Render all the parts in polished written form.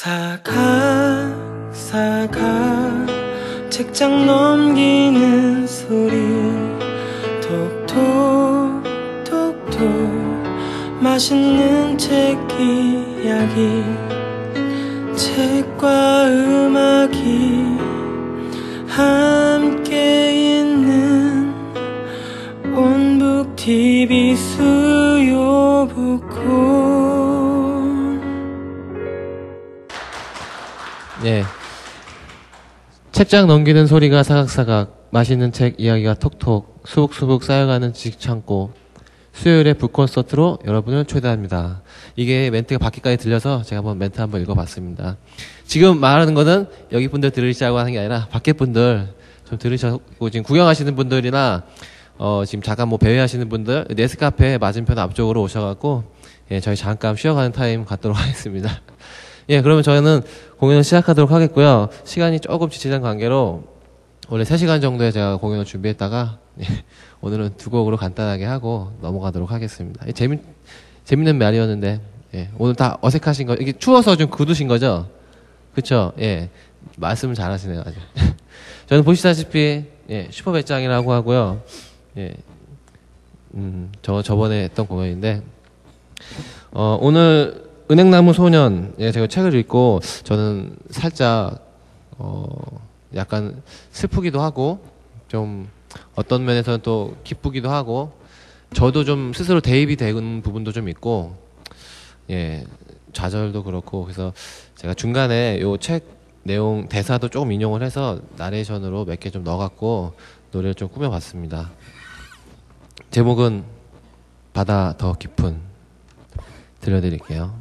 사각 책장 넘기는 소리 톡톡 톡톡 맛있는 책 이야기 책과 음악이 함께 있는 온북 TV 수요북콘. 예. 책장 넘기는 소리가 사각사각, 맛있는 책 이야기가 톡톡, 수북수북 쌓여가는 지식창고, 수요일의 북콘서트로 여러분을 초대합니다. 이게 멘트가 밖에까지 들려서 제가 한번 멘트 한번 읽어봤습니다. 지금 말하는 거는 여기 분들 들으시라고 하는 게 아니라 밖에 분들 좀 들으셨고, 지금 구경하시는 분들이나 지금 잠깐 뭐 배회하시는 분들 네스카페 맞은편 앞쪽으로 오셔갖고 예, 저희 잠깐 쉬어가는 타임 갖도록 하겠습니다. 예, 그러면 저희는 공연을 시작하도록 하겠고요. 시간이 조금 지체된 관계로 원래 3시간 정도에 제가 공연을 준비했다가 예, 오늘은 2곡으로 간단하게 하고 넘어가도록 하겠습니다. 예, 재밌는 말이었는데 예, 오늘 다 어색하신 거, 이게 추워서 좀 굳으신 거죠? 그쵸? 예, 말씀을 잘하시네요, 아주. 저는 보시다시피 예, 슈퍼 배짱이라고 하고요. 예, 저번에 했던 공연인데 오늘 은행나무 소년, 예, 제가 책을 읽고 저는 살짝 약간 슬프기도 하고 좀 어떤 면에서는 또 기쁘기도 하고 저도 좀 스스로 대입이 되는 부분도 좀 있고 예, 좌절도 그렇고 그래서 제가 중간에 요 책 내용 대사도 조금 인용을 해서 나레이션으로 몇 개 좀 넣어갖고 노래를 좀 꾸며봤습니다. 제목은 바다 더 깊은 들려드릴게요.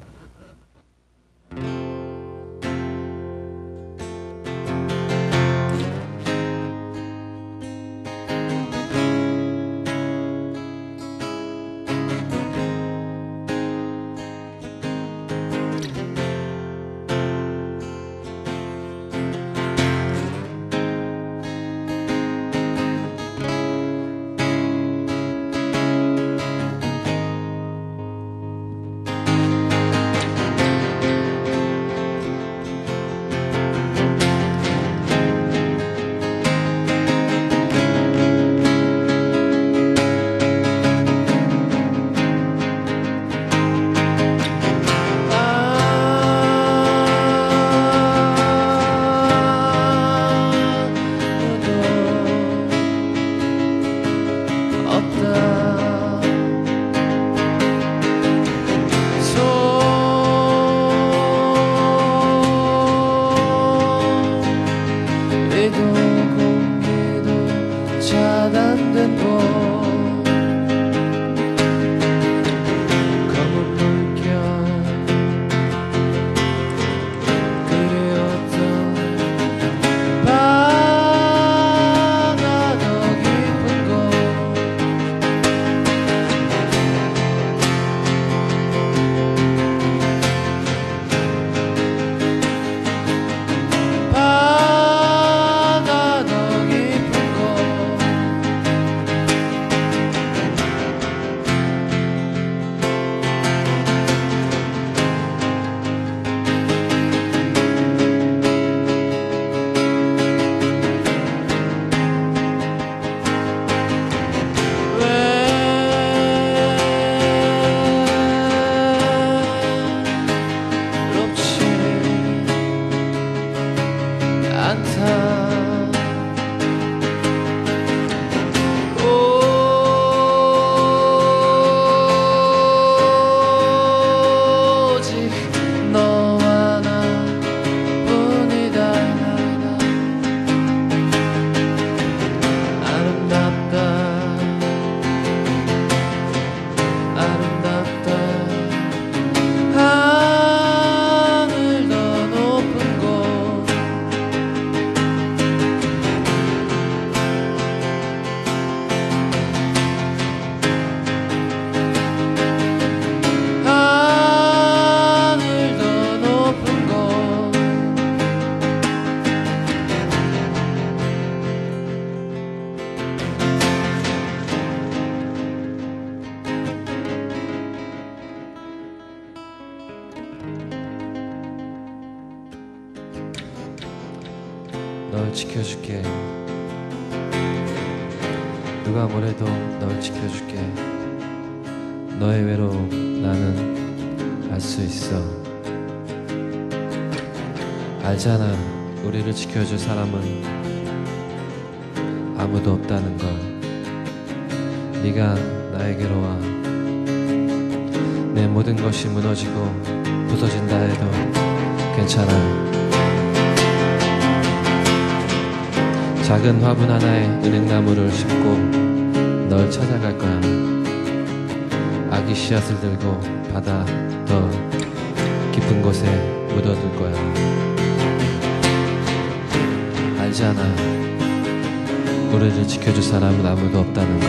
널 지켜줄게. 누가 뭐래도 널 지켜줄게. 너의 외로움 나는 알 수 있어. 알잖아, 우리를 지켜줄 사람은 아무도 없다는 걸. 네가 나에게로 와. 내 모든 것이 무너지고 부서진다 해도 괜찮아. 작은 화분 하나에 은행나무를 심고 널 찾아갈 거야. 아기 씨앗을 들고 바다 더 깊은 곳에 묻어둘 거야. 알잖아, 우리를 지켜줄 사람은 아무도 없다는 거.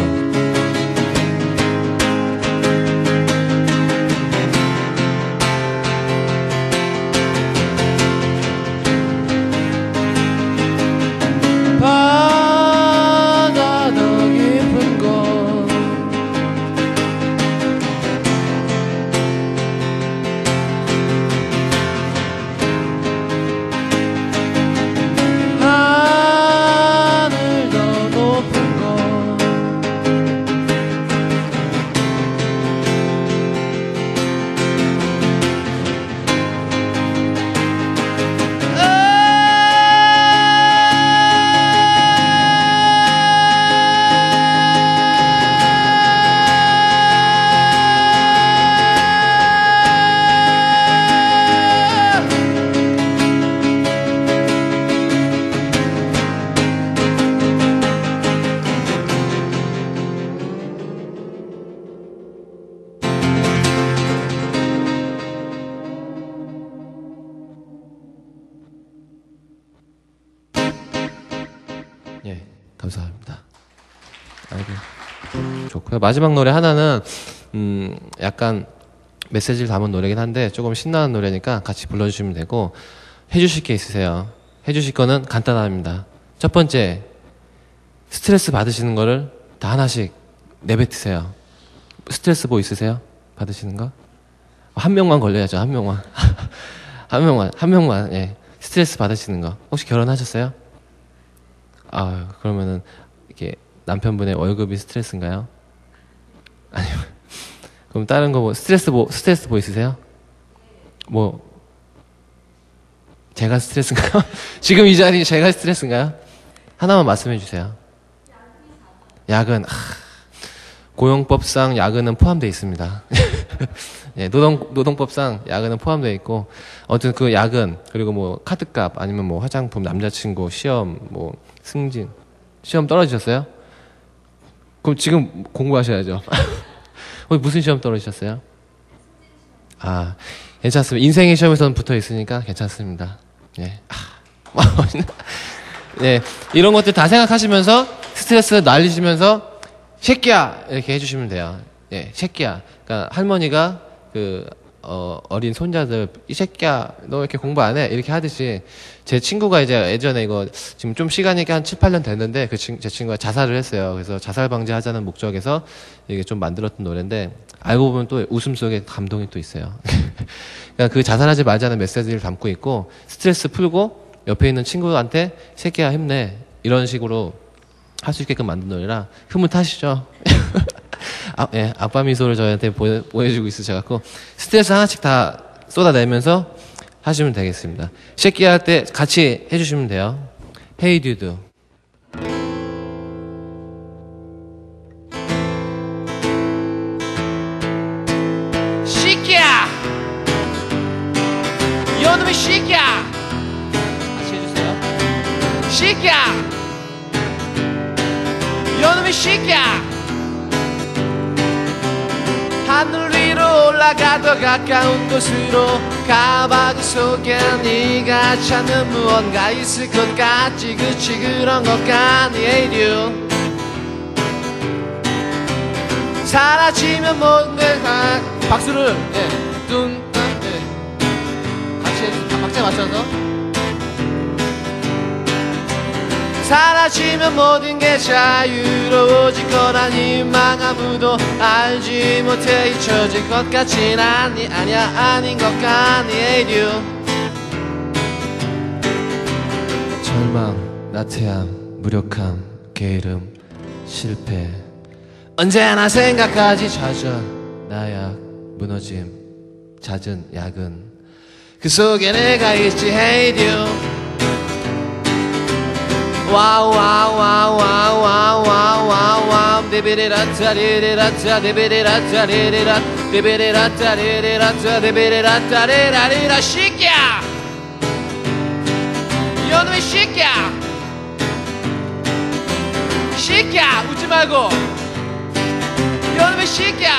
바다 더 깊은 곳 하늘 더 높은 곳 예, 감사합니다. 아이고, 좋고요. 마지막 노래 하나는 약간 메시지를 담은 노래긴 한데 조금 신나는 노래니까 같이 불러주시면 되고, 해주실 게 있으세요. 해주실 거는 간단합니다. 첫 번째, 스트레스 받으시는 거를 다 하나씩 내뱉으세요. 스트레스 뭐 있으세요? 받으시는 거? 한 명만 걸려야죠. 한 명만. 한 명만. 예. 스트레스 받으시는 거. 혹시 결혼하셨어요? 아, 그러면은 이게 남편분의 월급이 스트레스인가요? 아니요. 그럼 다른 거 뭐 스트레스 뭐 있으세요? 뭐 제가 스트레스인가요? 지금 이 자리 제가 스트레스인가요? 하나만 말씀해 주세요. 야근. 고용법상 야근은 포함되어 있습니다. 예, 노동법상 야근은 포함되어 있고, 어쨌든 그 야근, 그리고 뭐 카드값, 아니면 뭐 화장품, 남자친구, 시험, 뭐 승진. 시험 떨어지셨어요? 그럼 지금 공부하셔야죠. 무슨 시험 떨어지셨어요? 아, 괜찮습니다. 인생의 시험에서는 붙어 있으니까 괜찮습니다. 예. 예, 이런 것들 다 생각하시면서 스트레스 날리시면서 새끼야! 이렇게 해주시면 돼요. 예, 새끼야. 그러니까 할머니가 어린 손자들, 이 새끼야, 너 왜 이렇게 공부 안 해? 이렇게 하듯이, 제 친구가 이제 예전에 이거, 지금 좀 시간이 한 7, 8년 됐는데, 제 친구가 자살을 했어요. 그래서 자살 방지하자는 목적에서 이게 좀 만들었던 노래인데, 알고 보면 또 웃음 속에 감동이 또 있어요. 그러니까 그 자살하지 말자는 메시지를 담고 있고, 스트레스 풀고, 옆에 있는 친구한테, 새끼야, 힘내. 이런 식으로 할 수 있게끔 만든 노래라, 흐뭇하시죠? 예, 아빠 미소를 저희한테 보여주고 있으셔갖고, 스트레스 하나씩 다 쏟아내면서 하시면 되겠습니다. 쉐키 할 때 같이 해주시면 돼요. Hey Dude. 시키야! 요놈의 시키야! 같이 해주세요. 시키야! 요놈의 시키야! 하늘 위로 올라가도 가까운 곳으로 가봐. 그 속에 네가 찾는 무언가 있을 것 같지. 그치, 그런 것 같니. 에이류 사라지면 뭔데. 박수를 같이 해주세요. 박자에 맞춰서. 사라지면 모든 게 자유로워질 거라니. 희망 아무도 알지 못해 잊혀질 것 같진 않니. 아니야, 아닌 것 같니. 에이류 절망 나태함, 무력함, 게으름, 실패. 언제나 생각하지 좌절, 나약, 무너짐, 잦은 야근. 그 속에 내가 있지. Hey you. 와우 와우 와우 와우 와우 와우 와우 와우. 데비리라타 리리라타 데비리라타 리리라 데비리라타 리리라타 데비리라타 리라리라. 시끼야, 이놈의 시끼야. 시끼야, 웃지 말고. 이놈의 시끼야.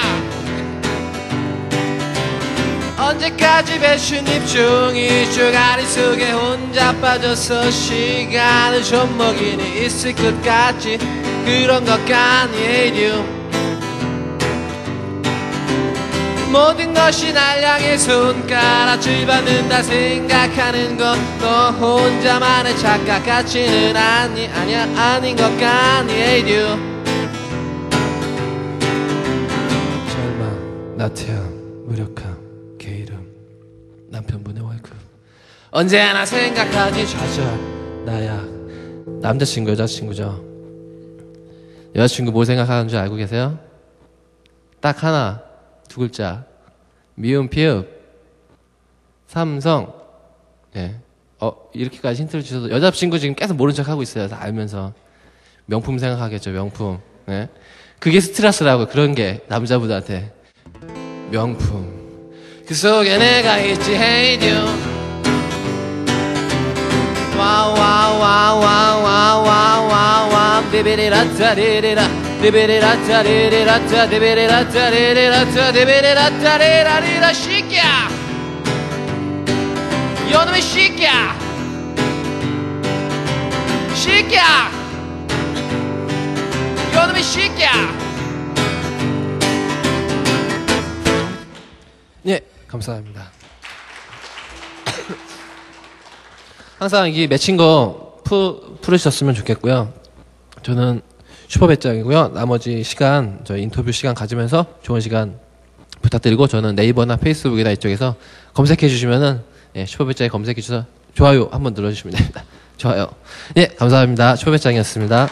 언제까지 배신입 중이 쪼가리 속에 혼자 빠져서 시간을 좀 먹이니 있을 것 같지. 그런 것 아니에요. 모든 것이 날 향해 손가락질 받는다 생각하는 것 너 혼자만의 착각 같지는 않니. 아니야, 아닌 것 아니에요. 절망, 나태함, 무력함, 게으름, 남편분의 월급. 언제나 생각하지 좌절, 나약. 남자친구, 여자친구죠. 여자친구 뭐 생각하는 줄 알고 계세요? 딱 하나, 두 글자. 미음, 피읍, 삼성. 예. 이렇게까지 힌트를 주셔도 여자친구 지금 계속 모른 척 하고 있어요. 다 알면서. 명품 생각하겠죠, 명품. 예. 그게 스트레스라고, 그런 게 남자분한테. 명품. 그 속에 내가 있지. Hey you. 와우 와우 와우 와우 와우 와우 와우. 데비리라타 리리라 데비리라타 리리라타 데비리라타 리리라타 데비리라타 리라리라. 시끼야, 이놈의 시끼야. 시끼야, 이놈의 시끼야. 예, 감사합니다. 항상 이 맺힌 거 풀으셨으면 좋겠고요. 저는 슈퍼배짱이고요. 나머지 시간, 저희 인터뷰 시간 가지면서 좋은 시간 부탁드리고, 저는 네이버나 페이스북이나 이쪽에서 검색해 주시면은, 예, 슈퍼배짱이 검색해 주셔서 좋아요 한번 눌러주시면 됩니다. 좋아요. 예, 감사합니다. 슈퍼배짱이었습니다.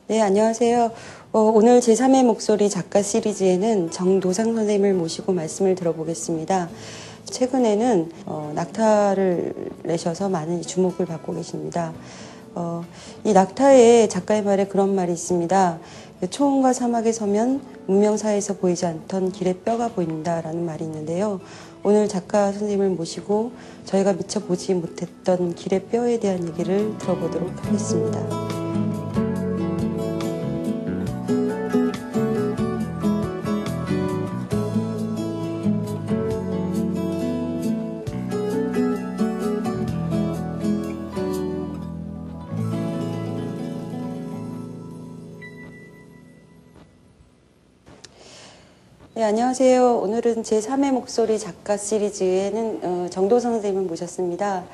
네, 안녕하세요. 오늘 제3의 목소리 작가 시리즈에는 정도상 선생님을 모시고 말씀을 들어보겠습니다. 최근에는 낙타를 내셔서 많은 주목을 받고 계십니다. 이 낙타의 작가의 말에 그런 말이 있습니다. 초원과 사막에 서면 문명사에서 보이지 않던 길의 뼈가 보인다라는 말이 있는데요. 오늘 작가 선생님을 모시고 저희가 미처 보지 못했던 길의 뼈에 대한 얘기를 들어보도록 하겠습니다. 네, 안녕하세요. 오늘은 제3의 목소리 작가 시리즈에는 정도상 선생님을 모셨습니다.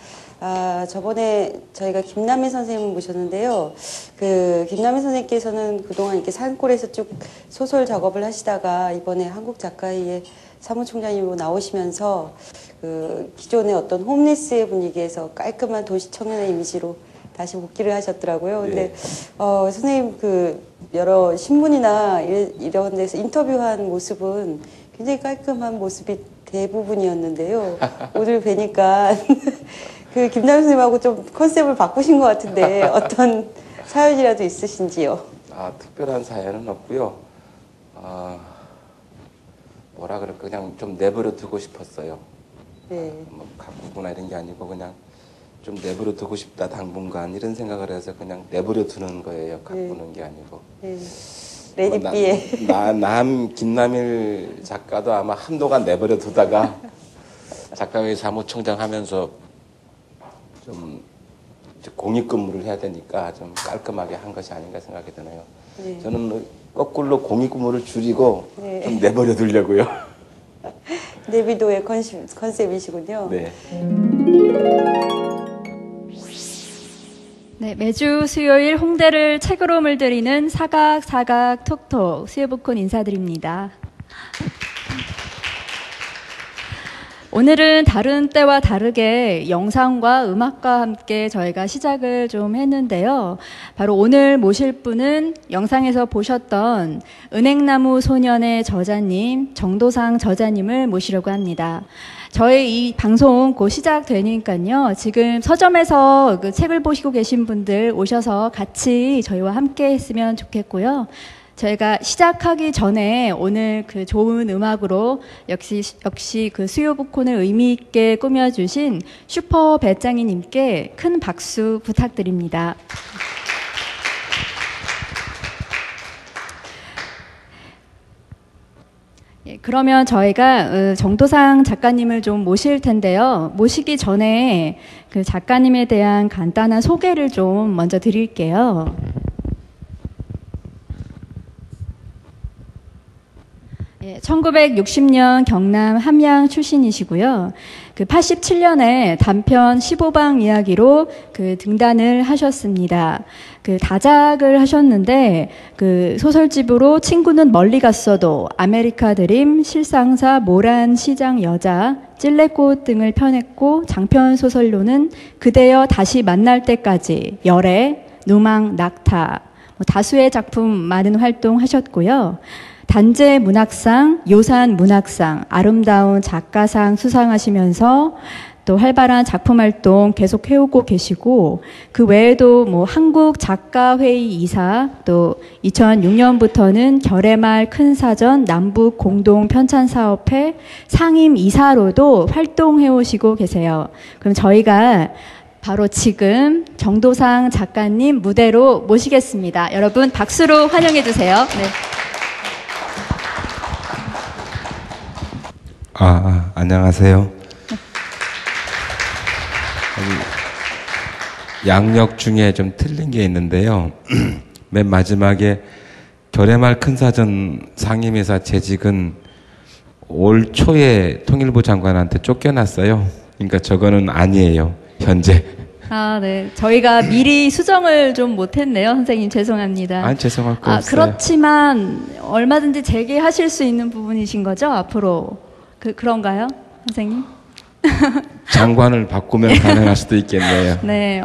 저번에 저희가 김남일 선생님을 모셨는데요. 김남일 선생님께서는 그동안 이렇게 산골에서 쭉 소설 작업을 하시다가 이번에 한국작가회의 사무총장님으로 나오시면서 기존의 어떤 홈리스의 분위기에서 깔끔한 도시 청년의 이미지로 다시 복귀를 하셨더라고요. 근데 선생님 여러 신문이나 이런 데서 인터뷰한 모습은 굉장히 깔끔한 모습이 대부분이었는데요. 오늘 뵈니까 김남일 선생님하고 좀 컨셉을 바꾸신 것 같은데 어떤 사연이라도 있으신지요? 특별한 사연은 없고요. 뭐라 그럴까, 그냥 좀 내버려 두고 싶었어요. 네. 뭐 가꾸거나 이런 게 아니고 그냥 좀 내버려 두고 싶다, 당분간 이런 생각을 해서 그냥 내버려 두는 거예요. 가꾸는 게 아니고. 레디비에. 김남일 작가도 아마 한동안 내버려 두다가 작가회의 사무총장 하면서 좀 공익근무를 해야 되니까 좀 깔끔하게 한 것이 아닌가 생각이 드네요. 네. 저는 거꾸로 공익근무를 줄이고 네. 좀 내버려 두려고요. 내비도의 컨셉이시군요. 네. 네, 매주 수요일 홍대를 책으로 물들이는 사각 톡톡 수요복권 인사드립니다. 오늘은 다른 때와 다르게 영상과 음악과 함께 저희가 시작을 좀 했는데요. 바로 오늘 모실 분은 영상에서 보셨던 은행나무 소년의 저자님, 정도상 저자님을 모시려고 합니다. 저희 이 방송 곧 시작되니까요. 지금 서점에서 그 책을 보시고 계신 분들 오셔서 같이 저희와 함께 했으면 좋겠고요. 저희가 시작하기 전에 오늘 그 좋은 음악으로 역시 그 수요복권을 의미 있게 꾸며주신 슈퍼 배짱이님께 큰 박수 부탁드립니다. 예, 그러면 저희가 정도상 작가님을 좀 모실 텐데요. 모시기 전에 그 작가님에 대한 간단한 소개를 좀 먼저 드릴게요. 예, 1960년 경남 함양 출신이시고요. 그 87년에 단편 15방 이야기로 그 등단을 하셨습니다. 그 다작을 하셨는데 그 소설집으로 친구는 멀리 갔어도, 아메리카 드림, 실상사, 모란 시장 여자, 찔레꽃 등을 펴냈고, 장편 소설로는 그대여 다시 만날 때까지, 열애, 누망, 낙타, 다수의 작품 많은 활동하셨고요. 단재 문학상, 요산 문학상, 아름다운 작가상 수상하시면서 또 활발한 작품 활동 계속 해오고 계시고, 그 외에도 뭐 한국 작가회의 이사, 또 2006년부터는 결의말 큰 사전 남북 공동 편찬 사업회 상임 이사로도 활동해 오시고 계세요. 그럼 저희가 바로 지금 정도상 작가님 무대로 모시겠습니다. 여러분 박수로 환영해 주세요. 네. 안녕하세요. 양력 중에 좀 틀린 게 있는데요. 맨 마지막에 결의말 큰 사전 상임이사 재직은 올 초에 통일부 장관한테 쫓겨났어요. 그러니까 저거는 아니에요, 현재. 아, 네. 저희가 미리 수정을 좀 못했네요. 선생님, 죄송합니다. 아니, 죄송할 거 없어요. 그렇지만 얼마든지 재개하실 수 있는 부분이신 거죠, 앞으로? 그런가요, 선생님? 장관을 바꾸면 가능할 수도 있겠네요. 네,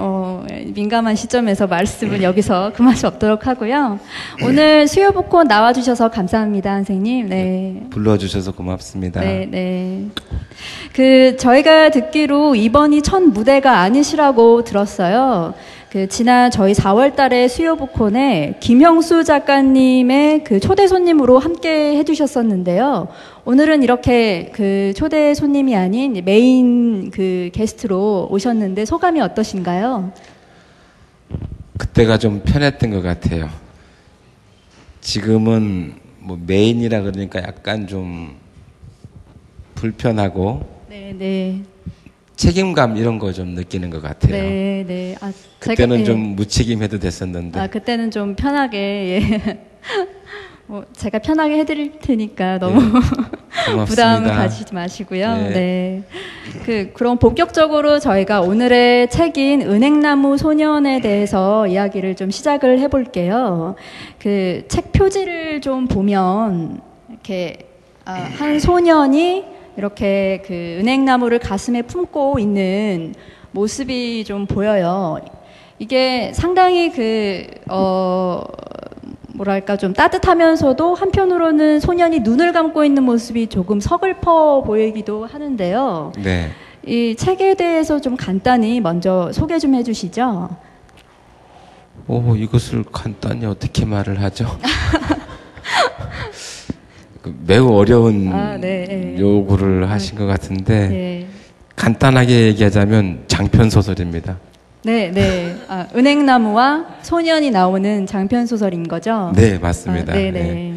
민감한 시점에서 말씀은 여기서 그만 없도록 하고요. 오늘 수요복권 나와주셔서 감사합니다, 선생님. 네. 불러주셔서 고맙습니다. 네, 네. 저희가 듣기로 이번이 첫 무대가 아니시라고 들었어요. 지난 저희 4월 달에 수요복권에 김형수 작가님의 초대 손님으로 함께 해주셨었는데요. 오늘은 이렇게 초대 손님이 아닌 메인 게스트로 오셨는데 소감이 어떠신가요? 그때가 좀 편했던 것 같아요. 지금은 뭐 메인이라 그러니까 약간 좀 불편하고 네, 네. 책임감 이런 거 좀 느끼는 것 같아요. 네, 네. 그때는 좀 무책임해도 됐었는데. 그때는 좀 편하게, 예. 제가 편하게 해드릴 테니까 너무 네, 부담 가지지 마시고요. 네. 네. 그럼 본격적으로 저희가 오늘의 책인 은행나무 소년에 대해서 이야기를 좀 시작을 해볼게요. 책 표지를 좀 보면 이렇게 한 소년이 이렇게 은행나무를 가슴에 품고 있는 모습이 좀 보여요. 이게 상당히 뭐랄까 좀 따뜻하면서도 한편으로는 소년이 눈을 감고 있는 모습이 조금 서글퍼 보이기도 하는데요. 네. 이 책에 대해서 좀 간단히 먼저 소개 좀 해주시죠. 이것을 간단히 어떻게 말을 하죠? 매우 어려운 네. 요구를 하신 것 같은데 네. 간단하게 얘기하자면 장편 소설입니다. 네, 네. 은행나무와 소년이 나오는 장편 소설인 거죠? 네, 맞습니다. 네, 네.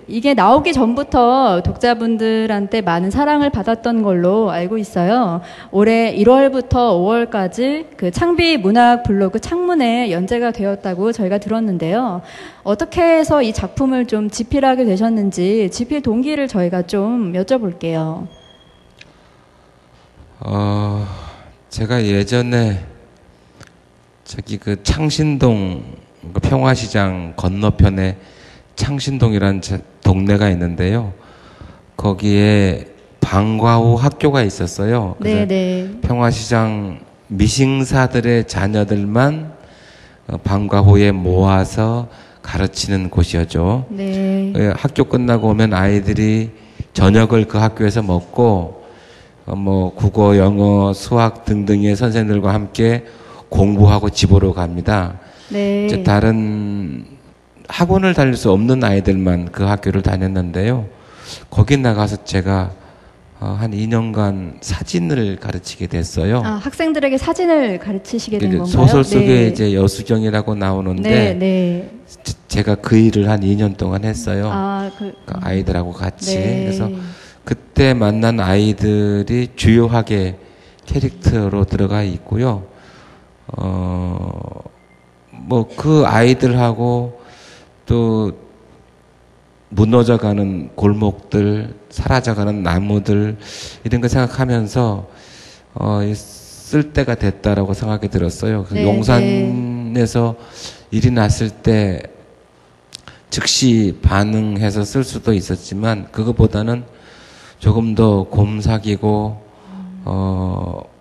이게 나오기 전부터 독자분들한테 많은 사랑을 받았던 걸로 알고 있어요. 올해 1월부터 5월까지 그 창비 문학 블로그 창문에 연재가 되었다고 저희가 들었는데요. 어떻게 해서 이 작품을 좀 집필하게 되셨는지 집필 동기를 저희가 좀 여쭤볼게요. 제가 예전에 저기 그 창신동 그 평화시장 건너편에 창신동이라는 동네가 있는데요. 거기에 방과후 학교가 있었어요. 네네. 평화시장 미싱사들의 자녀들만 방과후에 모아서 가르치는 곳이었죠. 네. 학교 끝나고 오면 아이들이 저녁을 그 학교에서 먹고 뭐 국어, 영어, 수학 등등의 선생님들과 함께 공부하고 집으로 갑니다. 네. 이제 다른 학원을 다닐 수 없는 아이들만 그 학교를 다녔는데요. 거기 나가서 제가 한 2년간 사진을 가르치게 됐어요. 아, 학생들에게 사진을 가르치시게 된 건가요? 소설 속에 네. 이제 여수경이라고 나오는데 네, 네. 제가 그 일을 한 2년 동안 했어요. 그 아이들하고 같이. 네. 그래서 그때 만난 아이들이 주요하게 캐릭터로 들어가 있고요. 뭐 그 아이들하고 또 무너져가는 골목들, 사라져가는 나무들 이런 거 생각하면서 쓸 때가 됐다라고 생각이 들었어요. 네, 용산에서 일이 났을 때 즉시 반응해서 쓸 수도 있었지만 그것보다는 조금 더 곰삭이고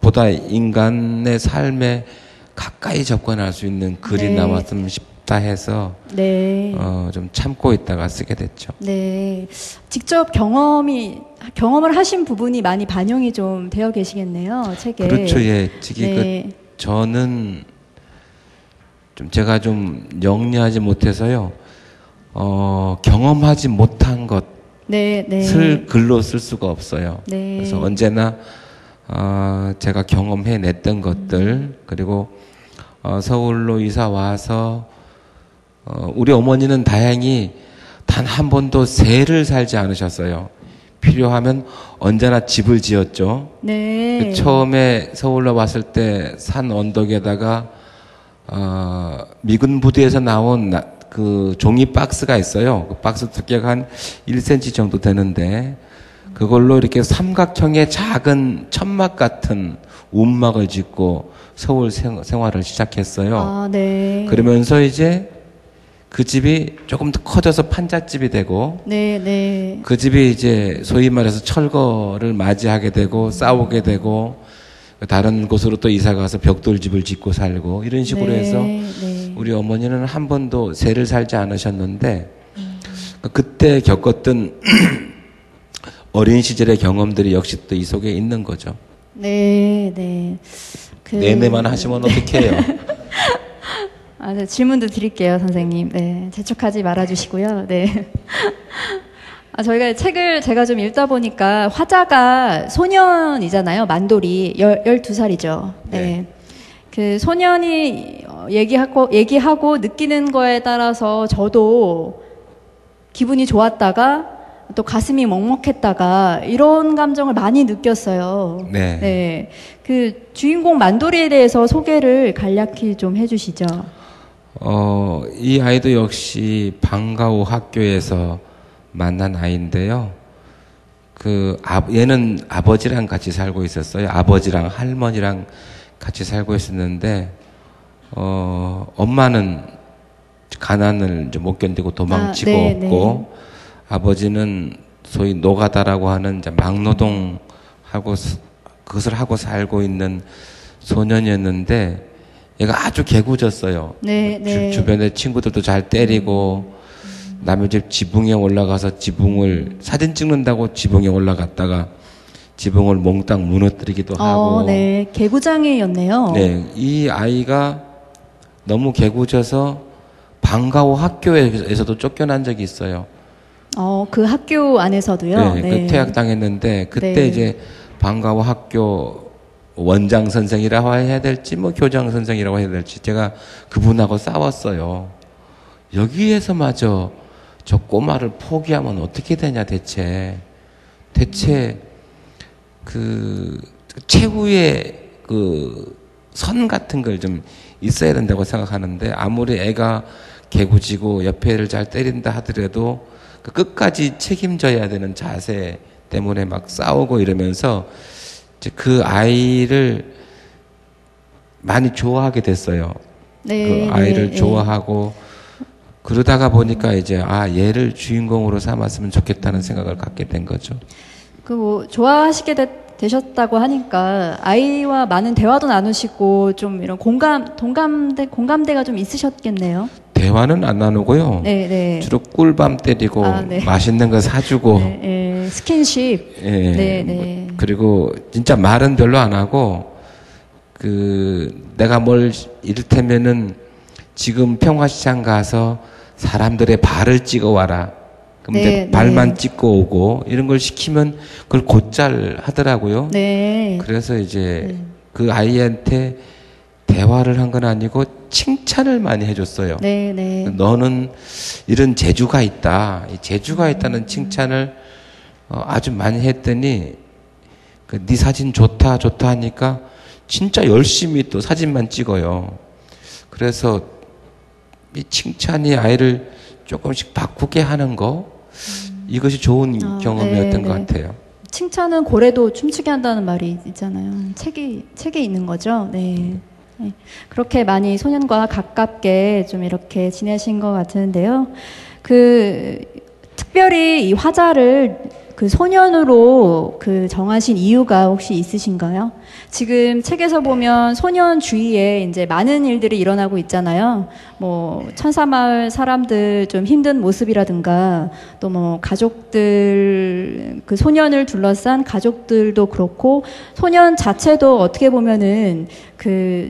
보다 인간의 삶에 가까이 접근할 수 있는 글이 네. 나왔으면 싶다 해서 네. 좀 참고 있다가 쓰게 됐죠. 네. 직접 경험을 하신 부분이 많이 반영이 좀 되어 계시겠네요, 책에. 그렇죠. 예. 네. 저는 좀 제가 좀 영리하지 못해서요. 경험하지 못한 것을 네, 네. 글로 쓸 수가 없어요. 네. 그래서 언제나 제가 경험해냈던 것들 그리고 서울로 이사 와서 우리 어머니는 다행히 단 한 번도 새를 살지 않으셨어요. 필요하면 언제나 집을 지었죠. 네. 처음에 서울로 왔을 때 산 언덕에다가 미군 부대에서 나온 그 종이 박스가 있어요. 그 박스 두께가 한 1cm 정도 되는데 그걸로 이렇게 삼각형의 작은 천막 같은 움막을 짓고 서울 생활을 시작했어요. 아, 네. 그러면서 이제 그 집이 조금 더 커져서 판잣집이 되고 네, 네. 그 집이 이제 소위 말해서 철거를 맞이하게 되고 싸우게 되고 다른 곳으로 또 이사 가서 벽돌집을 짓고 살고 이런 식으로 네, 해서 네. 우리 어머니는 한 번도 새를 살지 않으셨는데 그때 겪었던 어린 시절의 경험들이 역시 또 이 속에 있는 거죠. 네, 네. 내내만 하시면 어떡해요? 네, 질문도 드릴게요, 선생님. 네, 재촉하지 말아주시고요. 네. 저희가 책을 제가 좀 읽다 보니까 화자가 소년이잖아요. 만돌이 12살이죠. 네. 네. 그 소년이 얘기하고 느끼는 거에 따라서 저도 기분이 좋았다가 또 가슴이 먹먹했다가 이런 감정을 많이 느꼈어요. 네. 네. 그 주인공 만돌이에 대해서 소개를 간략히 좀 해주시죠. 이 아이도 역시 방과후 학교에서 만난 아이인데요. 얘는 아버지랑 같이 살고 있었어요. 아버지랑 할머니랑 같이 살고 있었는데, 엄마는 가난을 이제 못 견디고 도망치고 네, 없고, 아버지는 소위 노가다라고 하는 이제 막노동하고 그것을 하고 살고 있는 소년이었는데, 얘가 아주 개구졌어요. 네, 네. 주변에 친구들도 잘 때리고, 남의 집 지붕에 올라가서 사진 찍는다고 지붕에 올라갔다가 지붕을 몽땅 무너뜨리기도 하고. 네. 개구장이였네요. 네. 이 아이가 너무 개구져서 방과후 학교에서도 쫓겨난 적이 있어요. 그 학교 안에서도요? 네. 네. 그 퇴학당했는데, 그때 네. 이제 방과후 학교 원장 선생이라고 해야 될지, 뭐 교장 선생이라고 해야 될지, 제가 그분하고 싸웠어요. 여기에서마저 저 꼬마를 포기하면 어떻게 되냐 대체 그 최후의 그 선 같은 걸 좀 있어야 된다고 생각하는데 아무리 애가 개구지고 옆에 애를 잘 때린다 하더라도 그 끝까지 책임져야 되는 자세 때문에 막 싸우고 이러면서 이제 그 아이를 많이 좋아하게 됐어요. 네, 그 아이를 네, 좋아하고 그러다가 보니까 이제 얘를 주인공으로 삼았으면 좋겠다는 생각을 갖게 된 거죠. 그 뭐 좋아하시게 되셨다고 하니까 아이와 많은 대화도 나누시고 좀 이런 공감대가 좀 있으셨겠네요. 대화는 안 나누고요. 네, 네. 주로 꿀밤 때리고 네. 맛있는 거 사주고 네, 네. 스킨십. 예. 네, 네. 그리고 진짜 말은 별로 안 하고 내가 뭘 이를테면은 지금 평화시장 가서 사람들의 발을 찍어 와라. 그럼 네, 이제 네. 발만 찍고 오고 이런 걸 시키면 그걸 곧잘 하더라고요. 네. 그래서 이제 그 아이한테 대화를 한 건 아니고 칭찬을 많이 해줬어요. 네, 네. 너는 이런 재주가 있다. 이 재주가 있다는 칭찬을 아주 많이 했더니 네 사진 좋다 하니까 진짜 열심히 또 사진만 찍어요. 그래서 이 칭찬이 아이를 조금씩 바꾸게 하는 거 이것이 좋은 경험이었던 네, 것 네. 같아요. 칭찬은 고래도 춤추게 한다는 말이 있잖아요. 책에 있는 거죠. 네. 네. 그렇게 많이 소년과 가깝게 좀 이렇게 지내신 것 같은데요. 특별히 이 화자를 그 소년으로 정하신 이유가 혹시 있으신가요? 지금 책에서 보면 소년 주위에 이제 많은 일들이 일어나고 있잖아요. 뭐 천사마을 사람들 좀 힘든 모습이라든가 또 뭐 가족들 그 소년을 둘러싼 가족들도 그렇고 소년 자체도 어떻게 보면은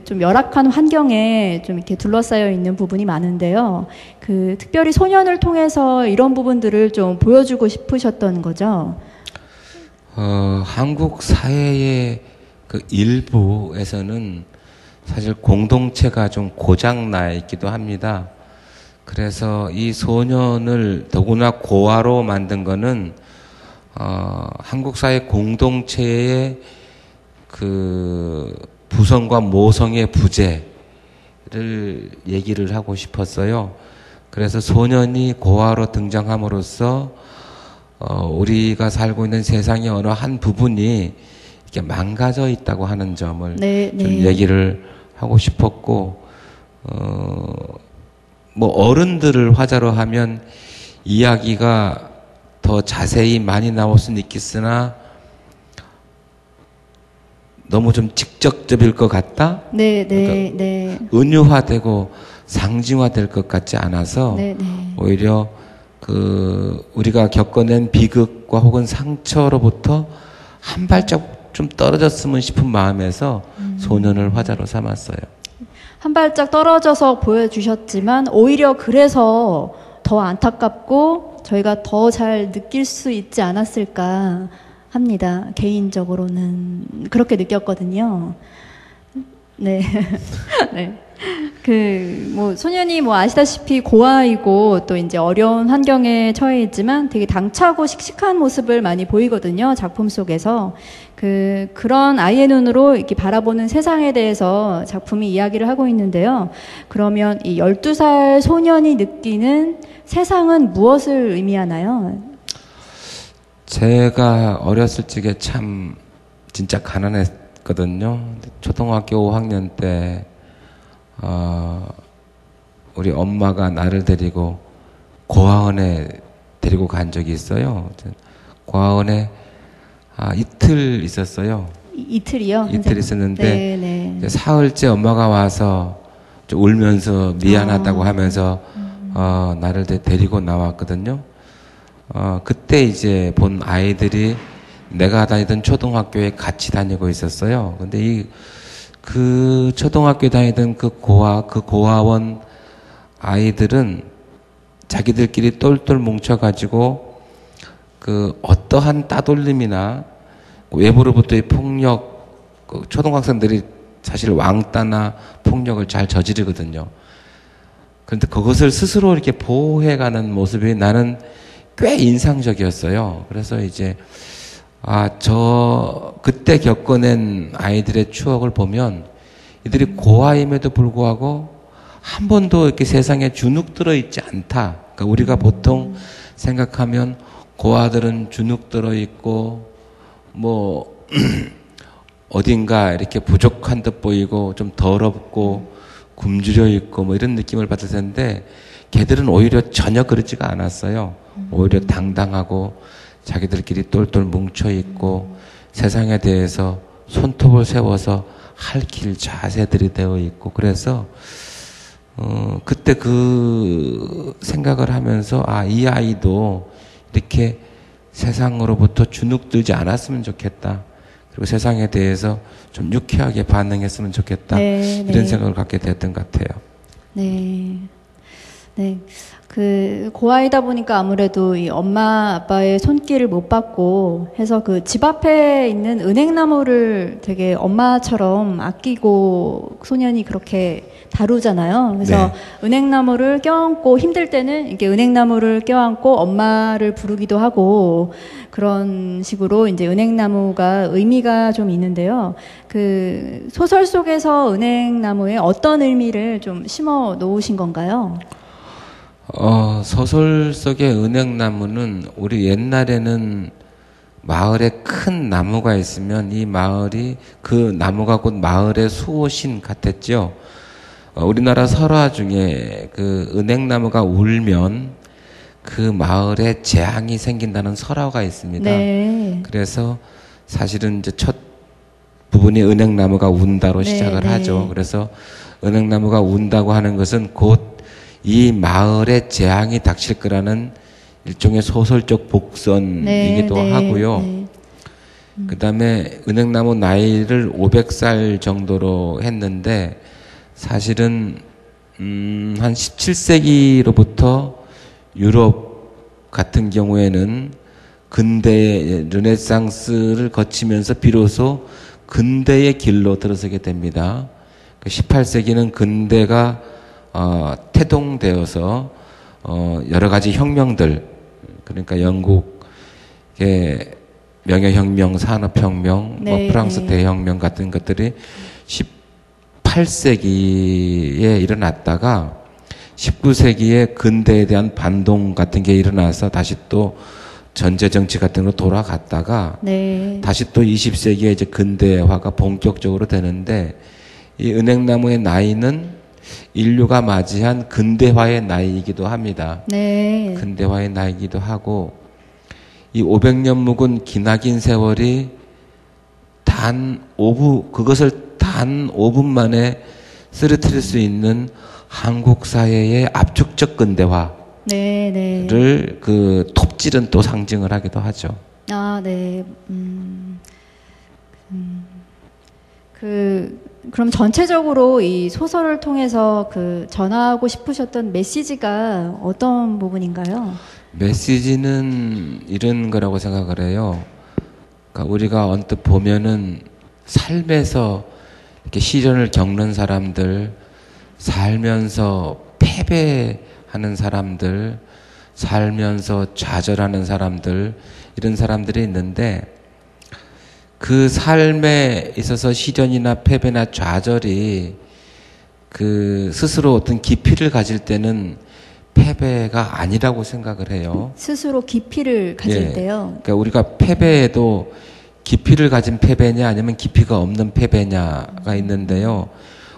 좀 열악한 환경에 좀 이렇게 둘러싸여 있는 부분이 많은데요. 특별히 소년을 통해서 이런 부분들을 좀 보여주고 싶으셨던 거죠. 한국 사회의 일부에서는 사실 공동체가 좀 고장나 있기도 합니다. 그래서 이 소년을 더구나 고아로 만든 거는 한국 사회 공동체의 부성과 모성의 부재를 얘기를 하고 싶었어요. 그래서 소년이 고아로 등장함으로써 우리가 살고 있는 세상의 어느 한 부분이 이렇게 망가져 있다고 하는 점을 네, 좀 네. 얘기를 하고 싶었고, 뭐 어른들을 화자로 하면 이야기가 더 자세히 많이 나올 수는 있겠으나 너무 좀 직접적일 것 같다? 네, 네, 그러니까 네. 은유화되고 상징화될 것 같지 않아서 네, 네. 오히려 우리가 겪어낸 비극과 혹은 상처로부터 한 발짝 좀 떨어졌으면 싶은 마음에서 소년을 화자로 삼았어요. 한 발짝 떨어져서 보여주셨지만 오히려 그래서 더 안타깝고 저희가 더 잘 느낄 수 있지 않았을까 합니다. 개인적으로는 그렇게 느꼈거든요. 네. 네. 소년이 아시다시피 고아이고 또 이제 어려운 환경에 처해 있지만 되게 당차고 씩씩한 모습을 많이 보이거든요. 작품 속에서. 그런 아이의 눈으로 이렇게 바라보는 세상에 대해서 작품이 이야기를 하고 있는데요. 그러면 이 12살 소년이 느끼는 세상은 무엇을 의미하나요? 제가 어렸을 적에 참 진짜 가난했거든요. 초등학교 5학년 때 우리 엄마가 나를 데리고 고아원에 데리고 간 적이 있어요. 고아원에 이틀 있었어요. 이틀이요? 이틀 있었는데 네, 네. 사흘째 엄마가 와서 좀 울면서 미안하다고 하면서 나를 데리고 나왔거든요. 그때 이제 본 아이들이 내가 다니던 초등학교에 같이 다니고 있었어요. 근데 그 초등학교 다니던 그 고아원 아이들은 자기들끼리 똘똘 뭉쳐가지고 어떠한 따돌림이나 외부로부터의 폭력, 초등학생들이 사실 왕따나 폭력을 잘 저지르거든요. 그런데 그것을 스스로 이렇게 보호해가는 모습이 나는 꽤 인상적이었어요. 그래서 이제 그때 겪어낸 아이들의 추억을 보면 이들이 고아임에도 불구하고 한 번도 이렇게 세상에 주눅 들어 있지 않다. 그러니까 우리가 보통 생각하면 고아들은 주눅 들어 있고 뭐 어딘가 이렇게 부족한 듯 보이고 좀 더럽고 굶주려 있고 뭐 이런 느낌을 받을 텐데 걔들은 오히려 전혀 그렇지가 않았어요. 오히려 당당하고 자기들끼리 똘똘 뭉쳐 있고 세상에 대해서 손톱을 세워서 할길 자세들이 되어 있고 그래서 그때 그 생각을 하면서 이 아이도 이렇게 세상으로부터 주눅 들지 않았으면 좋겠다. 그리고 세상에 대해서 좀 유쾌하게 반응했으면 좋겠다. 네, 이런 네. 생각을 갖게 됐던 것 같아요. 네. 네. 고아이다 보니까 아무래도 이 엄마 아빠의 손길을 못 받고 해서 그 집 앞에 있는 은행나무를 되게 엄마처럼 아끼고 소년이 그렇게 다루잖아요. 그래서 네. 은행나무를 껴안고 힘들 때는 이렇게 은행나무를 껴안고 엄마를 부르기도 하고 그런 식으로 이제 은행나무가 의미가 좀 있는데요. 그 소설 속에서 은행나무에 어떤 의미를 좀 심어 놓으신 건가요? 소설 속의 은행나무는 우리 옛날에는 마을에 큰 나무가 있으면 이 마을이 그 나무가 곧 마을의 수호신 같았죠. 우리나라 설화 중에 그 은행나무가 울면 그 마을에 재앙이 생긴다는 설화가 있습니다. 네. 그래서 사실은 이제 첫 부분이 은행나무가 운다로 네, 시작을 네. 하죠. 그래서 은행나무가 운다고 하는 것은 곧 이 마을에 재앙이 닥칠 거라는 일종의 소설적 복선이기도 네, 네, 하고요. 네. 그 다음에 은행나무 나이를 500살 정도로 했는데 사실은 한 17세기로부터 유럽 같은 경우에는 근대 르네상스를 거치면서 비로소 근대의 길로 들어서게 됩니다. 18세기는 근대가 태동되어서 여러 가지 혁명들, 그러니까 영국의 명예혁명, 산업혁명, 네, 프랑스 네. 대혁명 같은 것들이 18세기에 일어났다가 19세기에 근대에 대한 반동 같은 게 일어나서 다시 또 전제정치 같은 거 돌아갔다가 네. 다시 또 20세기에 이제 근대화가 본격적으로 되는데 이 은행나무의 나이는 인류가 맞이한 근대화의 나이이기도 합니다. 네. 근대화의 나이이기도 하고 이 500년 묵은 기나긴 세월이 그것을 단 5분 만에 쓰러뜨릴 수 있는 한국 사회의 압축적 근대화를 네, 네. 그 톱질은 또 상징을 하기도 하죠. 네. 그럼 전체적으로 이 소설을 통해서 전하고 싶으셨던 메시지가 어떤 부분인가요? 메시지는 이런 거라고 생각을 해요. 그러니까 우리가 언뜻 보면은 삶에서 이렇게 시련을 겪는 사람들, 살면서 패배하는 사람들, 살면서 좌절하는 사람들, 이런 사람들이 있는데 그 삶에 있어서 시련이나 패배나 좌절이 스스로 어떤 깊이를 가질 때는 패배가 아니라고 생각을 해요. 스스로 깊이를 가질 때요. 그러니까 우리가 패배에도 깊이를 가진 패배냐 아니면 깊이가 없는 패배냐가 있는데요.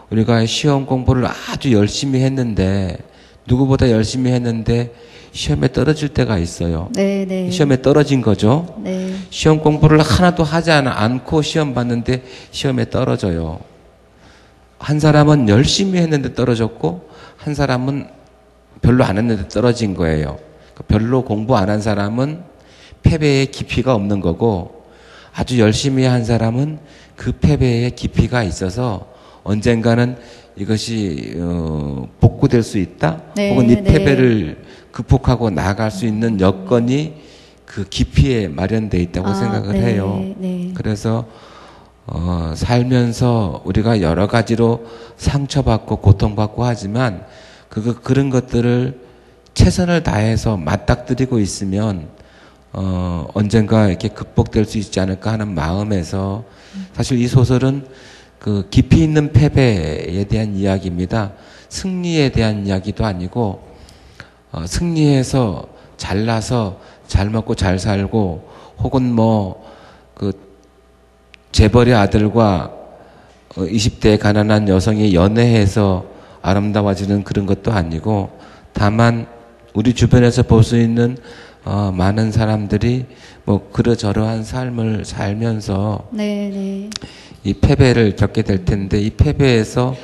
우리가 시험 공부를 아주 열심히 했는데 누구보다 열심히 했는데 시험에 떨어질 때가 있어요. 네, 네. 시험에 떨어진 거죠. 네. 시험 공부를 하나도 하지 않고 시험 봤는데 시험에 떨어져요. 한 사람은 열심히 했는데 떨어졌고 한 사람은 별로 안 했는데 떨어진 거예요. 별로 공부 안 한 사람은 패배의 깊이가 없는 거고 아주 열심히 한 사람은 그 패배의 깊이가 있어서 언젠가는 이것이 복구될 수 있다. 네, 혹은 이 네. 패배를 극복하고 나아갈 수 있는 여건이 그 깊이에 마련되어 있다고 생각을 네, 해요. 네. 그래서 살면서 우리가 여러 가지로 상처받고 고통받고 하지만 그런 것들을 최선을 다해서 맞닥뜨리고 있으면 언젠가 이렇게 극복될 수 있지 않을까 하는 마음에서 사실 이 소설은 그 깊이 있는 패배에 대한 이야기입니다. 승리에 대한 이야기도 아니고 승리해서 잘나서 잘 먹고 잘 살고 혹은 뭐 그 재벌의 아들과 20대의 가난한 여성이 연애해서 아름다워지는 그런 것도 아니고 다만 우리 주변에서 볼 수 있는 많은 사람들이 뭐 그러저러한 삶을 살면서 네. 이 패배를 겪게 될 텐데 이 패배에서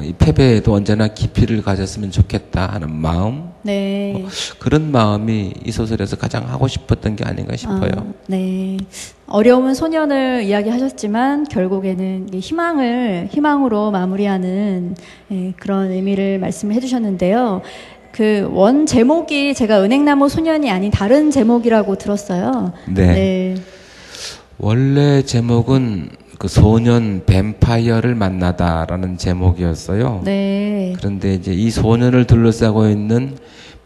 이 패배에도 언제나 깊이를 가졌으면 좋겠다 하는 마음, 네. 그런 마음이 이 소설에서 가장 하고 싶었던 게 아닌가 싶어요. 네. 어려운 소년을 이야기하셨지만 결국에는 이 희망으로 마무리하는 그런 의미를 말씀을 해주셨는데요. 그 원 제목이 제가 은행나무 소년이 아닌 다른 제목이라고 들었어요. 네. 원래 제목은 그 소년 뱀파이어를 만나다라는 제목이었어요. 네. 그런데 이제 이 소년을 둘러싸고 있는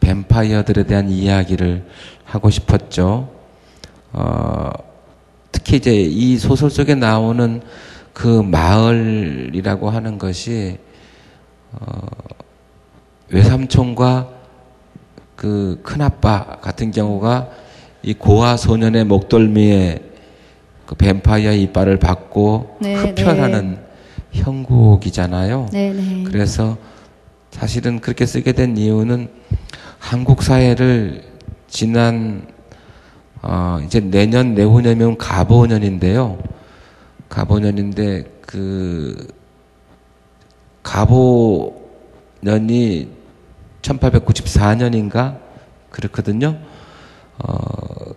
뱀파이어들에 대한 이야기를 하고 싶었죠. 특히 이제 이 소설 속에 나오는 그 마을이라고 하는 것이 외삼촌과 그 큰아빠 같은 경우가 이 고아 소년의 목덜미에 그 뱀파이어 이빨을 받고 흡혈하는 형국이잖아요. 네. 그래서 사실은 그렇게 쓰게 된 이유는 한국 사회를 지난 이제 내년 내후년이면 갑오년인데요. 갑오년인데 그 갑오년이 1894년인가 그렇거든요.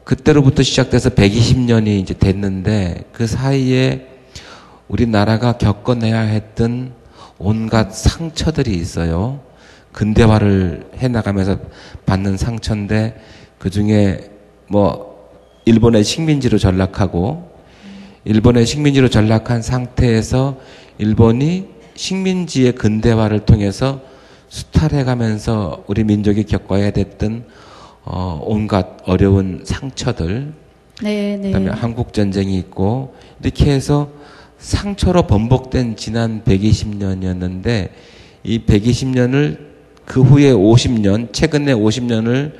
그때로부터 시작돼서 120년이 이제 됐는데 그 사이에 우리나라가 겪어내야 했던 온갖 상처들이 있어요. 근대화를 해나가면서 받는 상처인데 그 중에 뭐 일본의 식민지로 전락하고 일본의 식민지로 전락한 상태에서 일본이 식민지의 근대화를 통해서 수탈해가면서 우리 민족이 겪어야 됐던 온갖 어려운 상처들, 그다음에 한국 전쟁이 있고 이렇게 해서 상처로 번복된 지난 120년이었는데 이 120년을 그 후에 50년, 최근에 50년을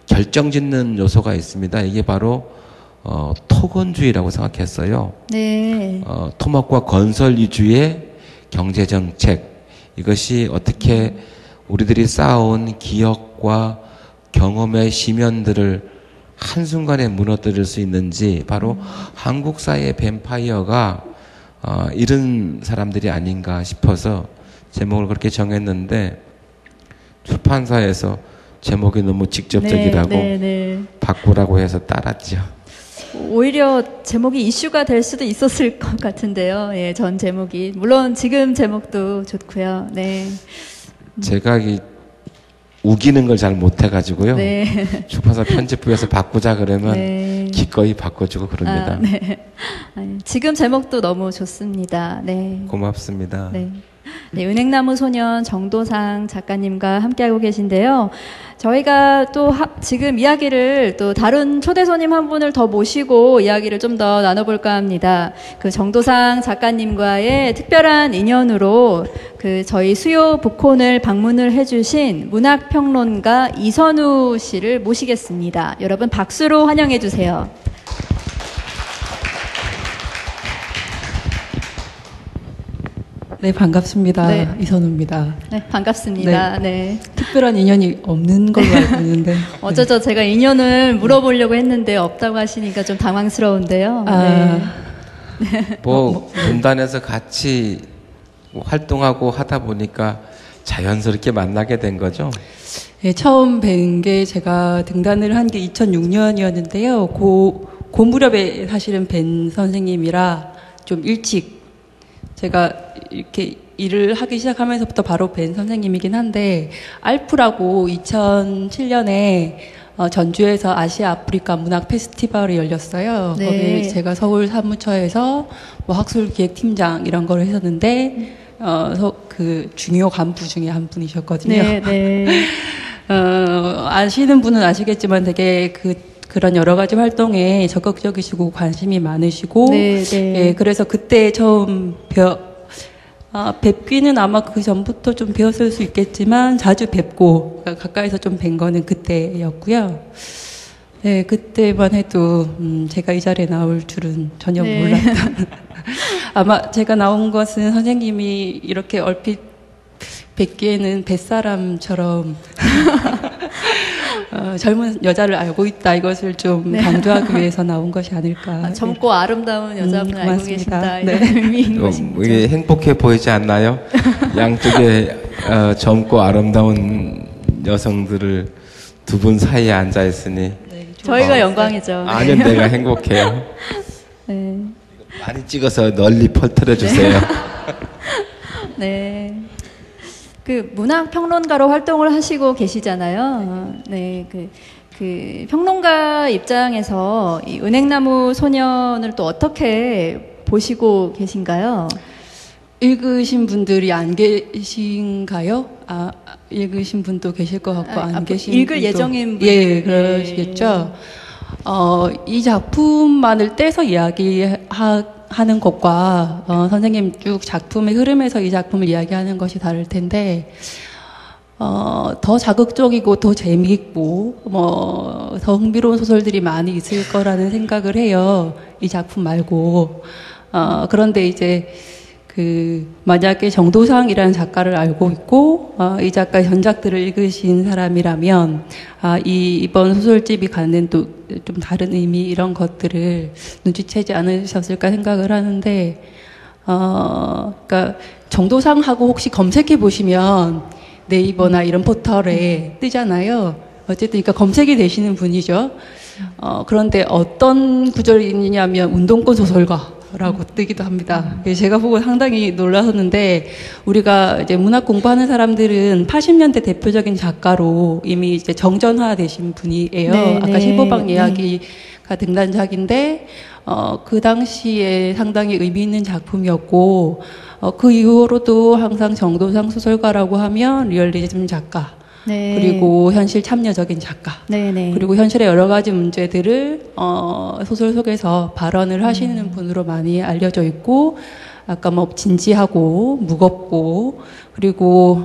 결정짓는 요소가 있습니다. 이게 바로 토건주의라고 생각했어요. 네. 토목과 건설 위주의 경제 정책, 이것이 어떻게 우리들이 쌓아온 기억과 경험의 심연들을 한순간에 무너뜨릴 수 있는지 바로 한국 사회의 뱀파이어가 이런 사람들이 아닌가 싶어서 제목을 그렇게 정했는데 출판사에서 제목이 너무 직접적이라고 바꾸라고 해서 따랐죠. 오히려 제목이 이슈가 될 수도 있었을 것 같은데요. 예, 전 제목이 물론 지금 제목도 좋고요. 네. 제가 우기는 걸 잘 못해가지고요. 네. 출판사 편집부에서 바꾸자 그러면 기꺼이 바꿔주고 그럽니다. 네. 아니, 지금 제목도 너무 좋습니다. 네. 고맙습니다. 네. 네, 은행나무 소년 정도상 작가님과 함께하고 계신데요. 저희가 또 지금 이야기를 또 다른 초대 손님 한 분을 더 모시고 이야기를 좀 더 나눠볼까 합니다. 그 정도상 작가님과의 특별한 인연으로 그 저희 수요 북콘을 방문을 해주신 문학평론가 이선우 씨를 모시겠습니다. 여러분 박수로 환영해 주세요. 네, 반갑습니다. 네. 이선우입니다. 네, 반갑습니다. 네. 특별한 인연이 없는 걸로 알고 있는데. 어쩌죠? 제가 인연을 물어보려고 했는데 없다고 하시니까 좀 당황스러운데요. 뭐 분단에서 같이 활동하고 하다 보니까 자연스럽게 만나게 된 거죠? 네, 처음 뵌 게 제가 등단을 한 게 2006년이었는데요. 고 무렵에 사실은 뵌 선생님이라 좀 일찍 제가 이렇게 일을 하기 시작하면서부터 바로 뵌 선생님이긴 한데 알프라고 2007년에 전주에서 아시아 아프리카 문학 페스티벌이 열렸어요. 네. 거기 제가 서울 사무처에서 뭐 학술 기획팀장 이런 걸 했었는데 그 중요 간부 중에 한 분이셨거든요. 네, 네. 아시는 분은 아시겠지만 되게 그런 여러 가지 활동에 적극적이시고 관심이 많으시고, 네, 네. 예, 그래서 그때 처음 뵙기는 아마 그 전부터 좀 배웠을 수 있겠지만 자주 뵙고 가까이서 좀 뵌 거는 그때였고요. 네, 그때만 해도 제가 이 자리에 나올 줄은 전혀 네. 몰랐던. 아마 제가 나온 것은 선생님이 이렇게 얼핏 뵙기에는 뱃사람처럼 젊은 여자를 알고 있다, 이것을 좀 네. 강조하기 위해서 나온 것이 아닐까. 젊고 아름다운 여자분을 알고 고맙습니다. 계신다, 이런 의미인 것입니다. 이게 행복해 보이지 않나요? 양쪽에 젊고 아름다운 여성들을 두 분 사이에 앉아 있으니 저희가 영광이죠. 아는 내가 행복해요. 네. 많이 찍어서 널리 퍼뜨려 주세요. 네. 그 문학 평론가로 활동을 하시고 계시잖아요. 네. 그 평론가 입장에서 이 은행나무 소년을 또 어떻게 보시고 계신가요? 읽으신 분들이 안 계신가요? 읽으신 분도 계실 것 같고, 안 계신 읽을 분도. 예정인 분들. 예, 그러시겠죠. 이 작품만을 떼서 이야기하는 것과, 선생님 쭉 작품의 흐름에서 이 작품을 이야기하는 것이 다를 텐데, 더 자극적이고, 더 재미있고, 더 흥미로운 소설들이 많이 있을 거라는 생각을 해요. 이 작품 말고. 그런데 이제, 만약에 정도상이라는 작가를 알고 있고, 이 작가의 전작들을 읽으신 사람이라면, 이번 소설집이 갖는 또 좀 다른 의미, 이런 것들을 눈치채지 않으셨을까 생각을 하는데, 그러니까, 정도상하고 혹시 검색해 보시면 네이버나 이런 포털에 뜨잖아요. 어쨌든, 그러니까 검색이 되시는 분이죠. 그런데 어떤 구절이냐면, 운동권 소설가. 라고 뜨기도 합니다. 제가 보고 상당히 놀랐었는데, 우리가 이제 문학 공부하는 사람들은 80년대 대표적인 작가로 이미 이제 정전화되신 분이에요. 네, 아까 네, 15방 이야기가 등단작인데, 그 당시에 상당히 의미 있는 작품이었고, 그 이후로도 항상 정도상 소설가라고 하면 리얼리즘 작가, 네. 그리고 현실 참여적인 작가, 네네. 그리고 현실의 여러 가지 문제들을 소설 속에서 발언을 하시는 분으로 많이 알려져 있고, 아까 진지하고 무겁고, 그리고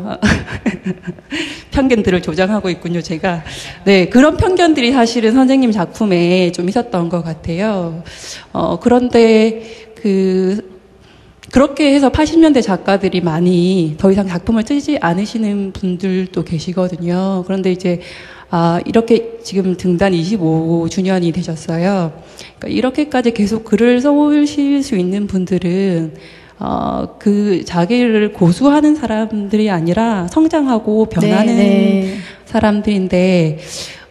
편견들을 조장하고 있군요, 제가. 네, 그런 편견들이 사실은 선생님 작품에 좀 있었던 것 같아요. 그런데 그렇게 해서 80년대 작가들이 많이 더 이상 작품을 쓰지 않으시는 분들도 계시거든요. 그런데 이제, 이렇게 지금 등단 25주년이 되셨어요. 그러니까 이렇게까지 계속 글을 써오실 수 있는 분들은, 자기를 고수하는 사람들이 아니라 성장하고 변하는 네. 사람들인데,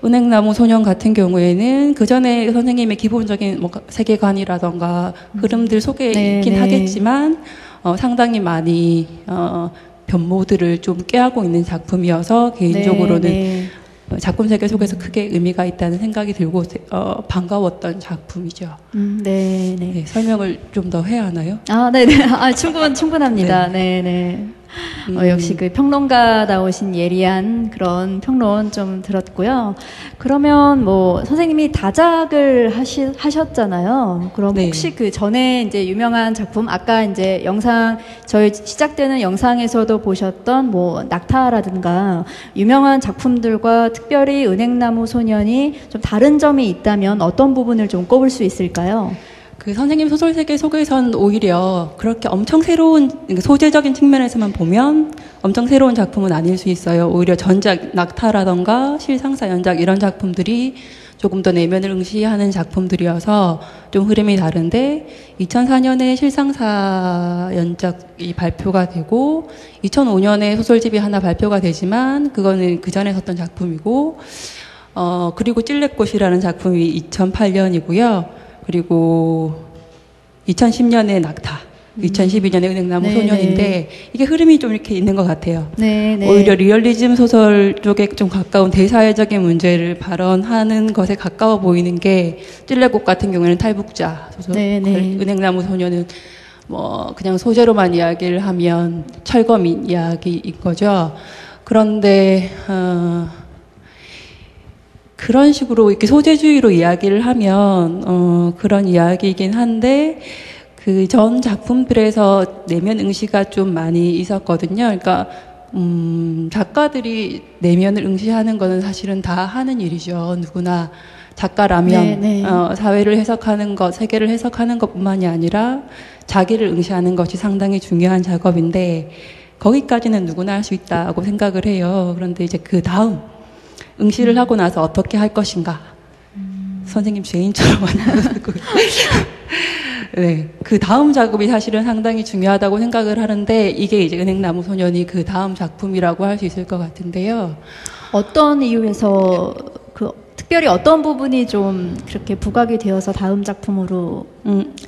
은행나무 소년 같은 경우에는 그 전에 선생님의 기본적인 세계관이라던가 흐름들 속에 있긴 하겠지만, 상당히 많이, 변모들을 좀 꾀하고 있는 작품이어서 개인적으로는 작품 세계 속에서 크게 의미가 있다는 생각이 들고, 반가웠던 작품이죠. 네. 네, 설명을 좀 더 해야 하나요? 네네. 충분합니다. 네네. 역시 그 평론가다우신 예리한 그런 평론 좀 들었고요. 그러면 선생님이 다작을 하셨잖아요. 그럼 네. 혹시 그 전에 이제 유명한 작품, 아까 이제 저희 시작되는 영상에서도 보셨던 낙타라든가 유명한 작품들과 특별히 은행나무 소년이 좀 다른 점이 있다면 어떤 부분을 좀 꼽을 수 있을까요? 선생님 소설 세계 속에선 오히려 그렇게 엄청 새로운, 소재적인 측면에서만 보면 엄청 새로운 작품은 아닐 수 있어요. 오히려 전작, 낙타라던가 실상사 연작 이런 작품들이 조금 더 내면을 응시하는 작품들이어서 좀 흐름이 다른데, 2004년에 실상사 연작이 발표가 되고 2005년에 소설집이 하나 발표가 되지만 그거는 그 전에 썼던 작품이고, 그리고 찔레꽃이라는 작품이 2008년이고요. 그리고 2010년에 낙타, 2012년에 은행나무 소년인데, 이게 흐름이 좀 이렇게 있는 것 같아요. 오히려 리얼리즘 소설 쪽에 좀 가까운 대사회적인 문제를 발언하는 것에 가까워 보이는 게, 찔레꽃 같은 경우에는 탈북자 소설, 은행나무 소년은 뭐 그냥 소재로만 이야기를 하면 철거민 이야기인 거죠. 그런데 그런 식으로 이렇게 소재주의로 이야기를 하면 그런 이야기이긴 한데 그 전 작품들에서 내면 응시가 좀 많이 있었거든요. 그러니까 작가들이 내면을 응시하는 거는 사실은 다 하는 일이죠. 누구나 작가라면 네, 네. 사회를 해석하는 것, 세계를 해석하는 것뿐만이 아니라 자기를 응시하는 것이 상당히 중요한 작업인데 거기까지는 누구나 할 수 있다고 생각을 해요. 그런데 이제 그 다음 응시를 하고 나서 어떻게 할 것인가. 선생님 죄인처럼 만나고 네, 그 다음 작업이 사실은 상당히 중요하다고 생각을 하는데 이게 이제 은행나무 소년이 그 다음 작품이라고 할 수 있을 것 같은데요. 어떤 이유에서 특별히 어떤 부분이 좀 그렇게 부각이 되어서 다음 작품으로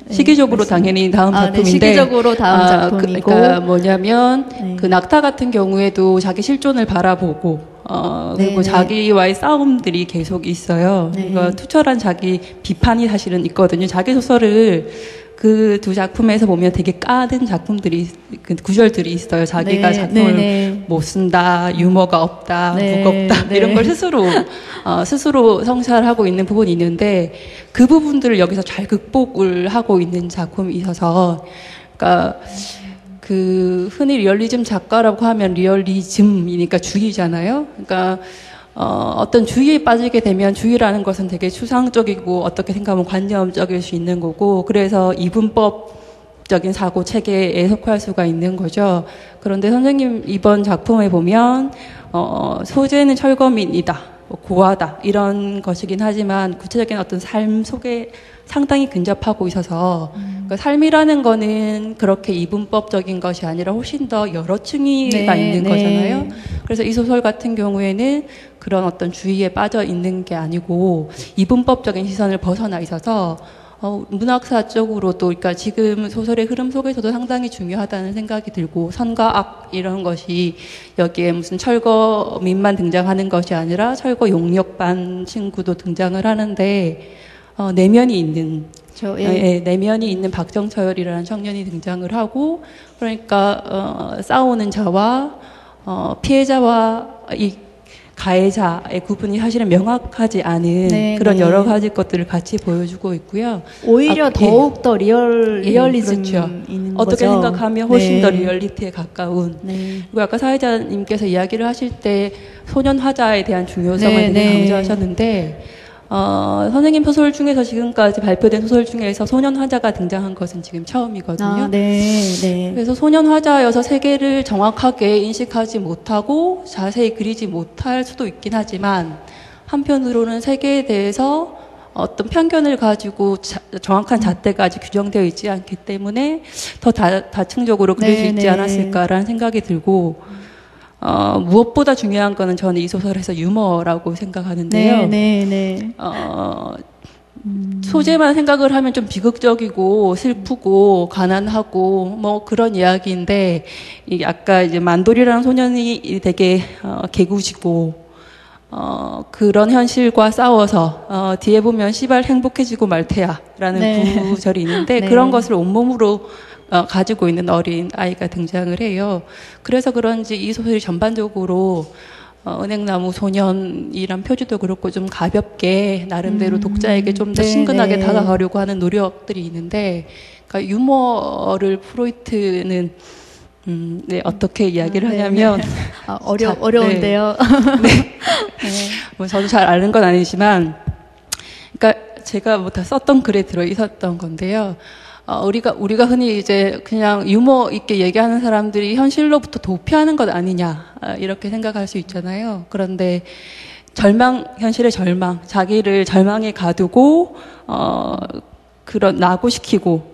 시기적으로 당연히 다음 작품인데 네, 시기적으로 다음 작품이고 그러니까 뭐냐면 네. 그 낙타 같은 경우에도 자기 실존을 바라보고 그리고 네, 자기와의 싸움들이 계속 있어요. 네. 그러니까 투철한 자기 비판이 사실은 있거든요. 자기 소설을 그 두 작품에서 보면 되게 까든 작품들이 그 구절들이 있어요. 자기가 네, 작품을 네, 네. 못 쓴다, 유머가 없다, 네, 무겁다 네. 이런 걸 스스로 성찰하고 있는 부분이 있는데 그 부분들을 여기서 잘 극복을 하고 있는 작품이 있어서 그러니까 그 흔히 리얼리즘 작가라고 하면 리얼리즘이니까 주의잖아요. 그러니까 어떤 주의에 빠지게 되면 주의라는 것은 되게 추상적이고 어떻게 생각하면 관념적일 수 있는 거고 그래서 이분법적인 사고 체계에 속할 수가 있는 거죠. 그런데 선생님 이번 작품에 보면 소재는 철거민이다, 고아다 이런 것이긴 하지만 구체적인 어떤 삶 속에 상당히 근접하고 있어서 그러니까 삶이라는 거는 그렇게 이분법적인 것이 아니라 훨씬 더 여러 층위가 네, 있는 네. 거잖아요. 그래서 이 소설 같은 경우에는 그런 어떤 주의에 빠져 있는 게 아니고 이분법적인 시선을 벗어나 있어서 문학사적으로도 그러니까 지금 소설의 흐름 속에서도 상당히 중요하다는 생각이 들고 선과 악 이런 것이 여기에 무슨 철거민만 등장하는 것이 아니라 철거 용역반 친구도 등장을 하는데 내면이 있는 내면이 있는 박정철이라는 청년이 등장을 하고 그러니까 싸우는 자와 피해자와 이 가해자의 구분이 사실은 명확하지 않은 네, 그런 네. 여러 가지 것들을 같이 보여주고 있고요. 오히려 더욱 더 리얼리즘 그렇죠. 있는 어떻게 거죠. 생각하면 훨씬 네. 더 리얼리티에 가까운. 네. 그리고 아까 사회자님께서 이야기를 하실 때 소년 화자에 대한 중요성을 네, 되게 네. 강조하셨는데 선생님 소설 중에서 지금까지 발표된 소설 중에서 소년 화자가 등장한 것은 지금 처음이거든요. 아, 네, 네. 그래서 소년 화자여서 세계를 정확하게 인식하지 못하고 자세히 그리지 못할 수도 있긴 하지만 한편으로는 세계에 대해서 어떤 편견을 가지고 정확한 잣대가 아직 규정되어 있지 않기 때문에 더 다층적으로 그릴 수 네, 있지 네. 않았을까라는 생각이 들고 무엇보다 중요한 거는 저는 이 소설에서 유머라고 생각하는데요. 네, 네, 네. 소재만 생각을 하면 좀 비극적이고 슬프고 가난하고 뭐 그런 이야기인데 이 아까 이제 만돌이라는 소년이 되게 개구지고 그런 현실과 싸워서 뒤에 보면 시발 행복해지고 말 테야라는 네. 구절이 있는데 네. 그런 것을 온몸으로 가지고 있는 어린 아이가 등장을 해요. 그래서 그런지 이 소설이 전반적으로 은행나무 소년이란 표지도 그렇고 좀 가볍게 나름대로 독자에게 좀 더 네, 친근하게 네. 다가가려고 하는 노력들이 있는데 그러니까 유머를 프로이트는 네, 어떻게 이야기를 네, 하냐면 네. 어려운데요. 네. 뭐 저도 잘 아는 건 아니지만 그러니까 제가 뭐 다 썼던 글에 들어 있었던 건데요. 우리가 흔히 이제 그냥 유머 있게 얘기하는 사람들이 현실로부터 도피하는 것 아니냐 이렇게 생각할 수 있잖아요. 그런데 현실의 절망, 자기를 절망에 가두고 그런 낙오시키고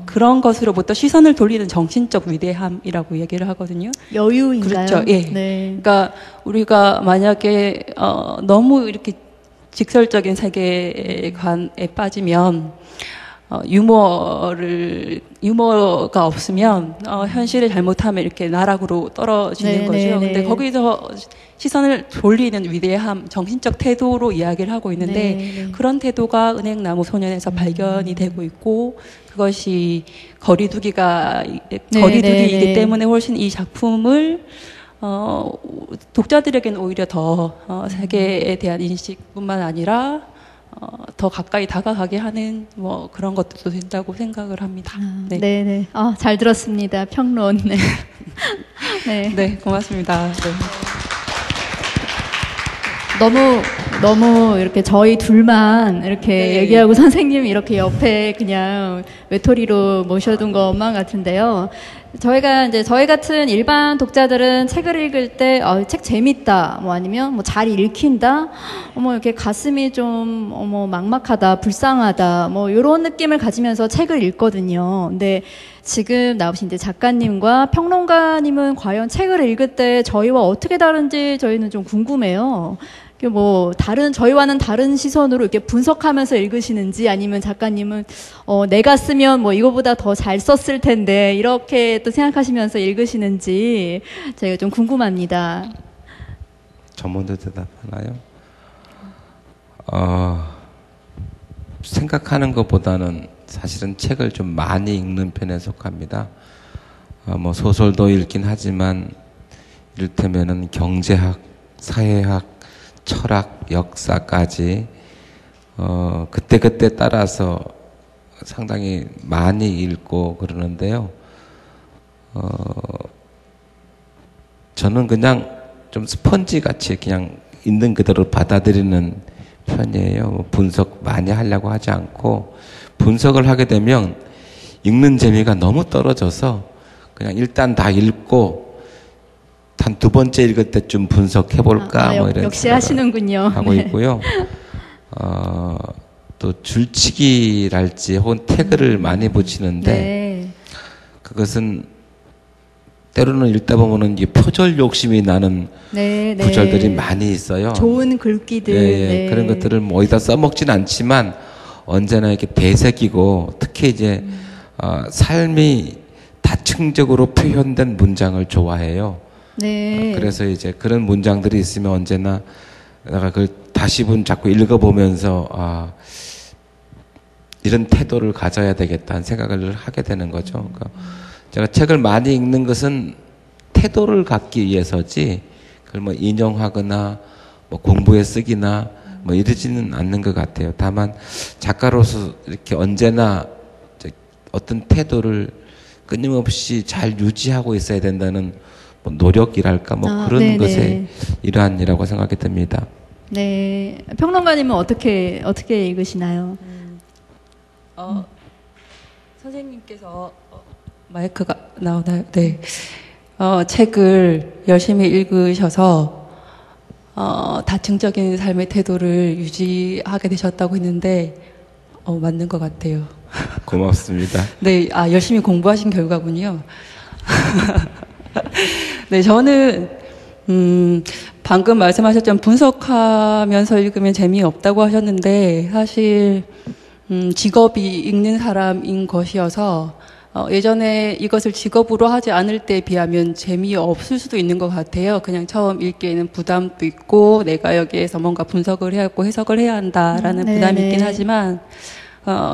그런 것으로부터 시선을 돌리는 정신적 위대함이라고 얘기를 하거든요. 여유인가요? 그렇죠. 예. 네. 그러니까 우리가 만약에 너무 이렇게 직설적인 세계관에 빠지면 유머가 없으면 현실을 잘못하면 이렇게 나락으로 떨어지는 네, 거죠. 네, 근데 네. 거기서 시선을 돌리는 위대함, 정신적 태도로 이야기를 하고 있는데 네, 네. 그런 태도가 은행나무 소년에서 발견이 되고 있고 그것이 거리두기이기 때문에 훨씬 이 작품을 독자들에게는 오히려 더 세계에 대한 인식뿐만 아니라 더 가까이 다가가게 하는 뭐 그런 것도 된다고 생각을 합니다. 네, 네. 잘 들었습니다. 평론. 네. 네. 네, 고맙습니다. 네. 너무 이렇게 저희 둘만 이렇게 얘기하고 선생님 이렇게 옆에 그냥 외톨이로 모셔둔 것만 같은데요. 저희가 이제 저희 같은 일반 독자들은 책을 읽을 때 책 재밌다, 뭐 아니면 뭐 잘 읽힌다, 이렇게 가슴이 좀 막막하다, 불쌍하다, 뭐 이런 느낌을 가지면서 책을 읽거든요. 근데 지금 나오신 이제 작가님과 평론가님은 과연 책을 읽을 때 저희와 어떻게 다른지 저희는 좀 궁금해요. 뭐 저희와는 다른 시선으로 이렇게 분석하면서 읽으시는지, 아니면 작가님은 내가 쓰면 뭐 이거보다 더 잘 썼을 텐데 이렇게 또 생각하시면서 읽으시는지 저희가 좀 궁금합니다. 저 먼저 대답하나요? 생각하는 것보다는 사실은 책을 좀 많이 읽는 편에 속합니다. 뭐 소설도 읽긴 하지만 이를테면은 경제학, 사회학, 철학, 역사까지 그때그때 따라서 상당히 많이 읽고 그러는데요. 저는 그냥 좀 스펀지 같이 그냥 있는 그대로 받아들이는 편이에요. 분석 많이 하려고 하지 않고, 분석을 하게 되면 읽는 재미가 너무 떨어져서 그냥 일단 다 읽고 한 두 번째 읽을 때쯤 분석해볼까 뭐 이런 역시 하시는군요. 하고 있고요. 또 줄치기랄지 혹은 태그를 많이 붙이는데 그것은 때로는 읽다 보면은 이게 표절 욕심이 나는 구절들이 많이 있어요. 좋은 글귀들. 그런 것들을 뭐 어디다 써먹진 않지만 언제나 이렇게 되새기고, 특히 이제 삶이 다층적으로 표현된 문장을 좋아해요. 그래서 이제 그런 문장들이 있으면 언제나 내가 그걸 다시 자꾸 읽어보면서 이런 태도를 가져야 되겠다는 생각을 하게 되는 거죠. 그러니까 제가 책을 많이 읽는 것은 태도를 갖기 위해서지 그걸 뭐 인용하거나 뭐 공부에 쓰기나 뭐 이러지는 않는 것 같아요. 다만 작가로서 이렇게 언제나 어떤 태도를 끊임없이 잘 유지하고 있어야 된다는 뭐 노력이랄까 뭐 그런 것의 일환이라고 생각이 듭니다. 네, 평론가님은 어떻게 읽으시나요? 선생님께서 마이크가 나오나요? 네. 책을 열심히 읽으셔서 다층적인 삶의 태도를 유지하게 되셨다고 했는데 맞는 것 같아요. 고맙습니다. 네, 열심히 공부하신 결과군요. 네, 저는 방금 말씀하셨던 분석하면서 읽으면 재미없다고 하셨는데, 사실 직업이 읽는 사람인 것이어서 예전에 이것을 직업으로 하지 않을 때에 비하면 재미없을 수도 있는 것 같아요. 그냥 처음 읽기에는 부담도 있고 내가 여기에서 뭔가 분석을 해야 하고 해석을 해야 한다라는 부담이 있긴 하지만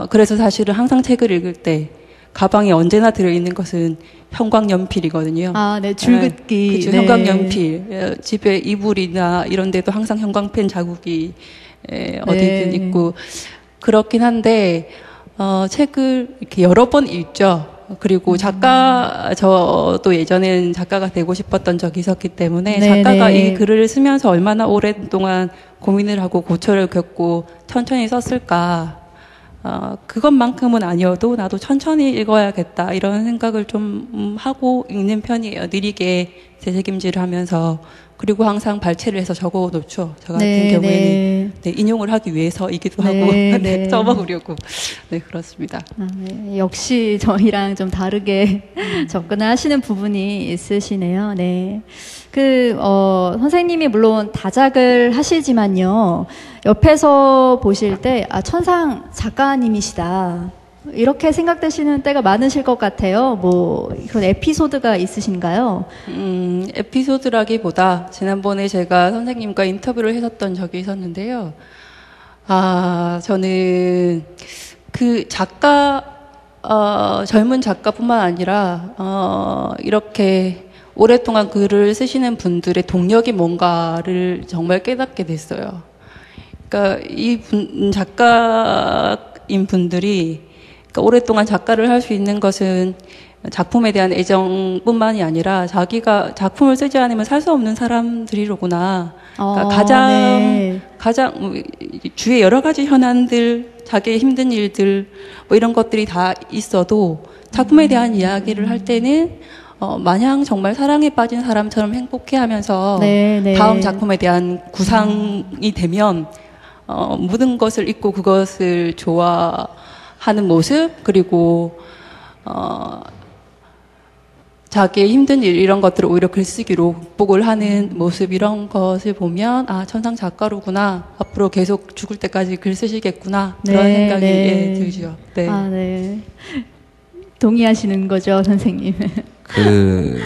그래서 사실은 항상 책을 읽을 때 가방에 언제나 들어있는 것은 형광연필이거든요. 네, 줄긋기. 그렇죠. 형광연필. 집에 이불이나 이런 데도 항상 형광펜 자국이 어디든 있고 그렇긴 한데 책을 이렇게 여러 번 읽죠. 그리고 저도 예전엔 작가가 되고 싶었던 적이 있었기 때문에 작가가 이 글을 쓰면서 얼마나 오랫동안 고민을 하고 고초를 겪고 천천히 썼을까. 그것만큼은 아니어도 나도 천천히 읽어야겠다 이런 생각을 좀 하고 읽는 편이에요. 느리게 되새김질을 하면서. 그리고 항상 발췌를 해서 적어 놓죠. 저 같은 경우에는 인용을 하기 위해서이기도 하고 써먹으려고. 네, 그렇습니다. 역시 저희랑 좀 다르게 접근을 하시는 부분이 있으시네요. 네. 선생님이 물론 다작을 하시지만요. 옆에서 보실 때, 천상 작가님이시다. 이렇게 생각되시는 때가 많으실 것 같아요. 뭐, 그런 에피소드가 있으신가요? 에피소드라기보다, 지난번에 제가 선생님과 인터뷰를 했었던 적이 있었는데요. 저는 그 작가 젊은 작가뿐만 아니라 이렇게 오랫동안 글을 쓰시는 분들의 동력이 뭔가를 정말 깨닫게 됐어요. 그러니까 작가인 분들이 그러니까 오랫동안 작가를 할 수 있는 것은 작품에 대한 애정뿐만이 아니라 자기가 작품을 쓰지 않으면 살 수 없는 사람들이로구나. 그러니까 네. 가장 주위에 여러 가지 현안들, 자기의 힘든 일들 뭐 이런 것들이 다 있어도 작품에 대한 이야기를 할 때는 마냥 정말 사랑에 빠진 사람처럼 행복해하면서 네, 네. 다음 작품에 대한 구상이 되면 모든 것을 잊고 그것을 좋아하는 모습 그리고 자기의 힘든 일 이런 것들을 오히려 글쓰기로 극복을 하는 모습 이런 것을 보면 아 천상 작가로구나 앞으로 계속 죽을 때까지 글 쓰시겠구나 그런 네, 생각이 네. 들죠. 네. 아, 네. 동의하시는 거죠, 선생님? 그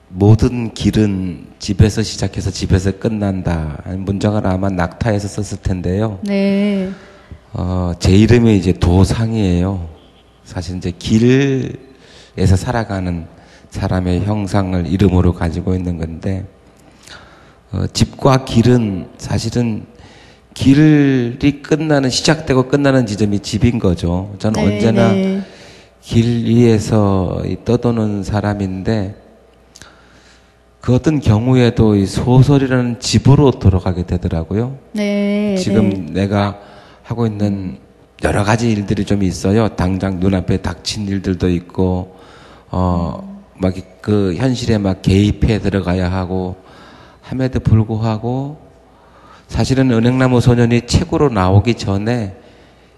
모든 길은 집에서 시작해서 집에서 끝난다. 문장을 아마 낙타에서 썼을 텐데요. 네. 제 이름이 이제 도상이에요. 사실 이제 길에서 살아가는 사람의 형상을 이름으로 가지고 있는 건데, 집과 길은 사실은 길이 끝나는, 시작되고 끝나는 지점이 집인 거죠. 저는 네, 언제나 네. 길 위에서 떠도는 사람인데, 그 어떤 경우에도 이 소설이라는 집으로 돌아가게 되더라고요. 네. 지금 네. 내가 하고 있는 여러 가지 일들이 좀 있어요. 당장 눈앞에 닥친 일들도 있고, 막 그 현실에 막 개입해 들어가야 하고, 함에도 불구하고, 사실은 은행나무 소년이 책으로 나오기 전에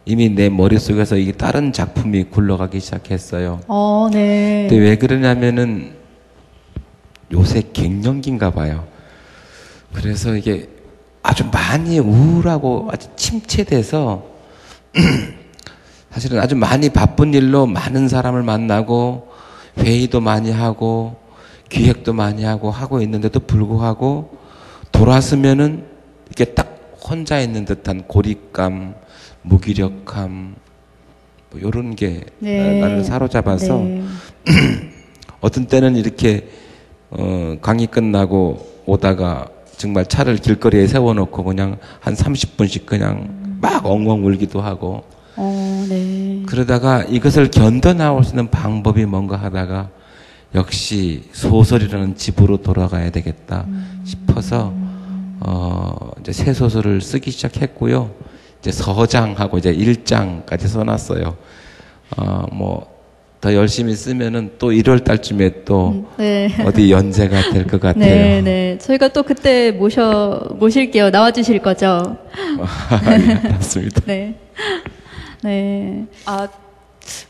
이미 내 머릿속에서 이게 다른 작품이 굴러가기 시작했어요. 네. 근데 왜 그러냐면은 요새 갱년기인가 봐요. 그래서 이게 아주 많이 우울하고 아주 침체돼서 사실은 아주 많이 바쁜 일로 많은 사람을 만나고 회의도 많이 하고 기획도 많이 하고 있는데도 불구하고 돌아서면은 이게 딱 혼자 있는 듯한 고립감, 무기력함 뭐 이런 게 네. 나를 사로잡아서 네. 어떤 때는 이렇게 강의 끝나고 오다가 정말 차를 길거리에 세워놓고 그냥 한 30분씩 그냥 막 엉엉 울기도 하고 네. 그러다가 이것을 견뎌 나올 수 있는 방법이 뭔가 하다가 역시 소설이라는 집으로 돌아가야 되겠다 싶어서 이제 새 소설을 쓰기 시작했고요. 이제 서장하고 이제 1장까지 써놨어요. 뭐 더 열심히 쓰면은 또 1월 달쯤에 또 네. 어디 연재가 될 것 같아요. 네, 네. 저희가 또 그때 모실게요. 나와주실 거죠? 예, 맞습니다. 네. 네.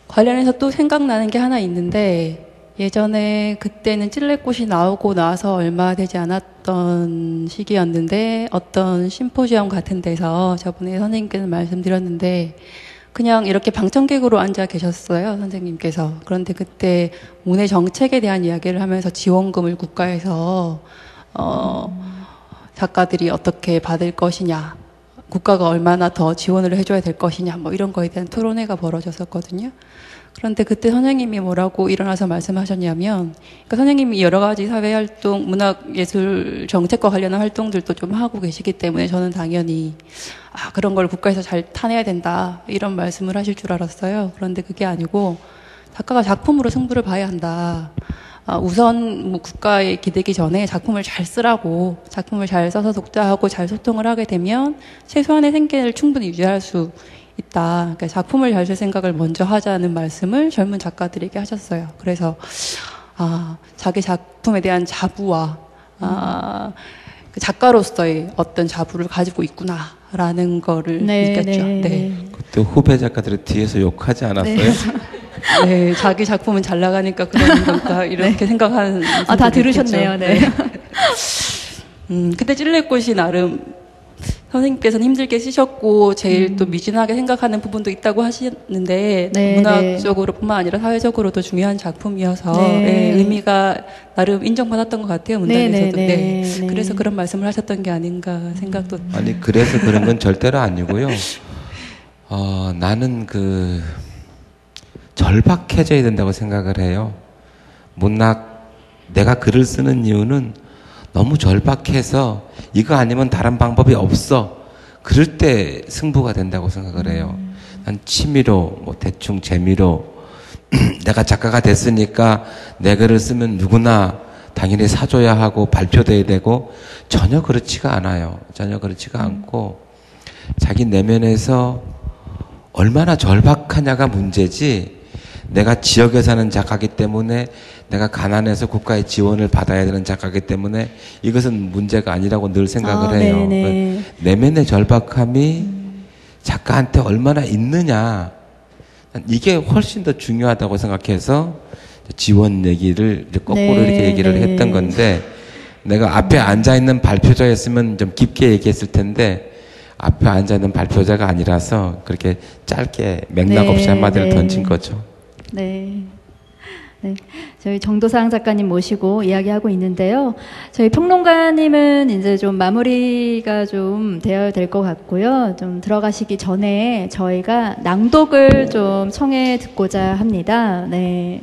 관련해서 또 생각나는 게 하나 있는데 예전에 그때는 찔레꽃이 나오고 나서 얼마 되지 않았던 시기였는데 어떤 심포지엄 같은 데서 저번에 선생님께서 말씀드렸는데 그냥 이렇게 방청객으로 앉아 계셨어요, 선생님께서. 그런데 그때 문해 정책에 대한 이야기를 하면서 지원금을 국가에서 작가들이 어떻게 받을 것이냐, 국가가 얼마나 더 지원을 해줘야 될 것이냐, 뭐 이런 거에 대한 토론회가 벌어졌었거든요. 그런데 그때 선생님이 뭐라고 일어나서 말씀하셨냐면, 그러니까 선생님이 여러 가지 사회활동, 문학예술 정책과 관련한 활동들도 좀 하고 계시기 때문에 저는 당연히 그런 걸 국가에서 잘 타내야 된다 이런 말씀을 하실 줄 알았어요. 그런데 그게 아니고 작가가 작품으로 승부를 봐야 한다. 우선 뭐 국가에 기대기 전에 작품을 잘 쓰라고, 작품을 잘 써서 독자하고 잘 소통을 하게 되면 최소한의 생계를 충분히 유지할 수 있다. 그러니까 작품을 잘 쓸 생각을 먼저 하자는 말씀을 젊은 작가들에게 하셨어요. 그래서 자기 작품에 대한 자부와 그 작가로서의 어떤 자부를 가지고 있구나라는 거를 느꼈죠. 네. 그때 후배 작가들이 뒤에서 욕하지 않았어요? 네. 네, 자기 작품은 잘 나가니까 그러는 건가 이렇게 생각하는 다 들으셨네요. 네. 그때 찔레꽃이 나름 선생님께서는 힘들게 쓰셨고 제일 또 미진하게 생각하는 부분도 있다고 하시는데 네, 문학적으로뿐만 아니라 사회적으로도 중요한 작품이어서 네. 네, 의미가 나름 인정받았던 것 같아요. 문단에서도. 네, 네, 네. 네. 그래서 그런 말씀을 하셨던 게 아닌가 생각도. 아니 그래서 그런 건 절대로 아니고요. 나는 절박해져야 된다고 생각을 해요. 문학, 내가 글을 쓰는 이유는 너무 절박해서 이거 아니면 다른 방법이 없어. 그럴 때 승부가 된다고 생각을 해요. 난 취미로, 뭐 대충 재미로 내가 작가가 됐으니까 내 글을 쓰면 누구나 당연히 사줘야 하고 발표돼야 되고 전혀 그렇지가 않아요. 전혀 그렇지가 않고 자기 내면에서 얼마나 절박하냐가 문제지, 내가 지역에 사는 작가이기 때문에, 내가 가난해서 국가의 지원을 받아야 되는 작가이기 때문에 이것은 문제가 아니라고 늘 생각을 해요. 네네. 내면의 절박함이 작가한테 얼마나 있느냐, 이게 훨씬 더 중요하다고 생각해서 지원 얘기를 이제 거꾸로 네, 이렇게 얘기를 네. 했던 건데, 내가 앞에 앉아있는 발표자였으면 좀 깊게 얘기했을 텐데 앞에 앉아있는 발표자가 아니라서 그렇게 짧게 맥락 없이 한마디를 던진 거죠. 네. 네. 저희 정도상 작가님 모시고 이야기하고 있는데요. 저희 평론가님은 이제 좀 마무리가 좀 되어야 될 것 같고요. 좀 들어가시기 전에 저희가 낭독을 좀 청해 듣고자 합니다. 네.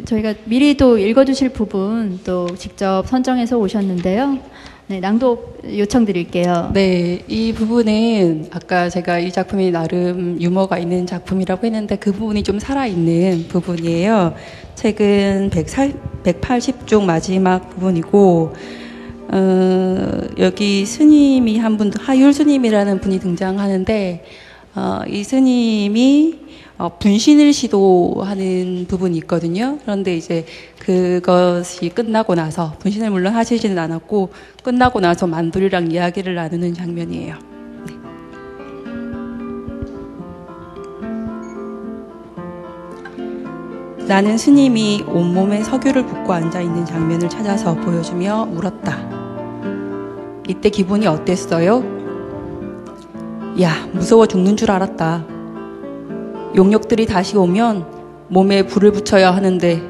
저희가 미리 또 읽어주실 부분 또 직접 선정해서 오셨는데요. 네, 낭독 요청드릴게요. 네, 이 부분은 아까 제가 이 작품이 나름 유머가 있는 작품이라고 했는데 그 부분이 좀 살아있는 부분이에요. 책은 180쪽 마지막 부분이고, 여기 스님이 한 분, 하율 스님이라는 분이 등장하는데, 이 스님이 분신을 시도하는 부분이 있거든요. 그런데 이제 그것이 끝나고 나서, 분신을 물론 하시지는 않았고 끝나고 나서 만돌이랑 이야기를 나누는 장면이에요. 네. 나는 스님이 온몸에 석유를 붓고 앉아있는 장면을 찾아서 보여주며 울었다. 이때 기분이 어땠어요? 야, 무서워 죽는 줄 알았다. 용역들이 다시 오면 몸에 불을 붙여야 하는데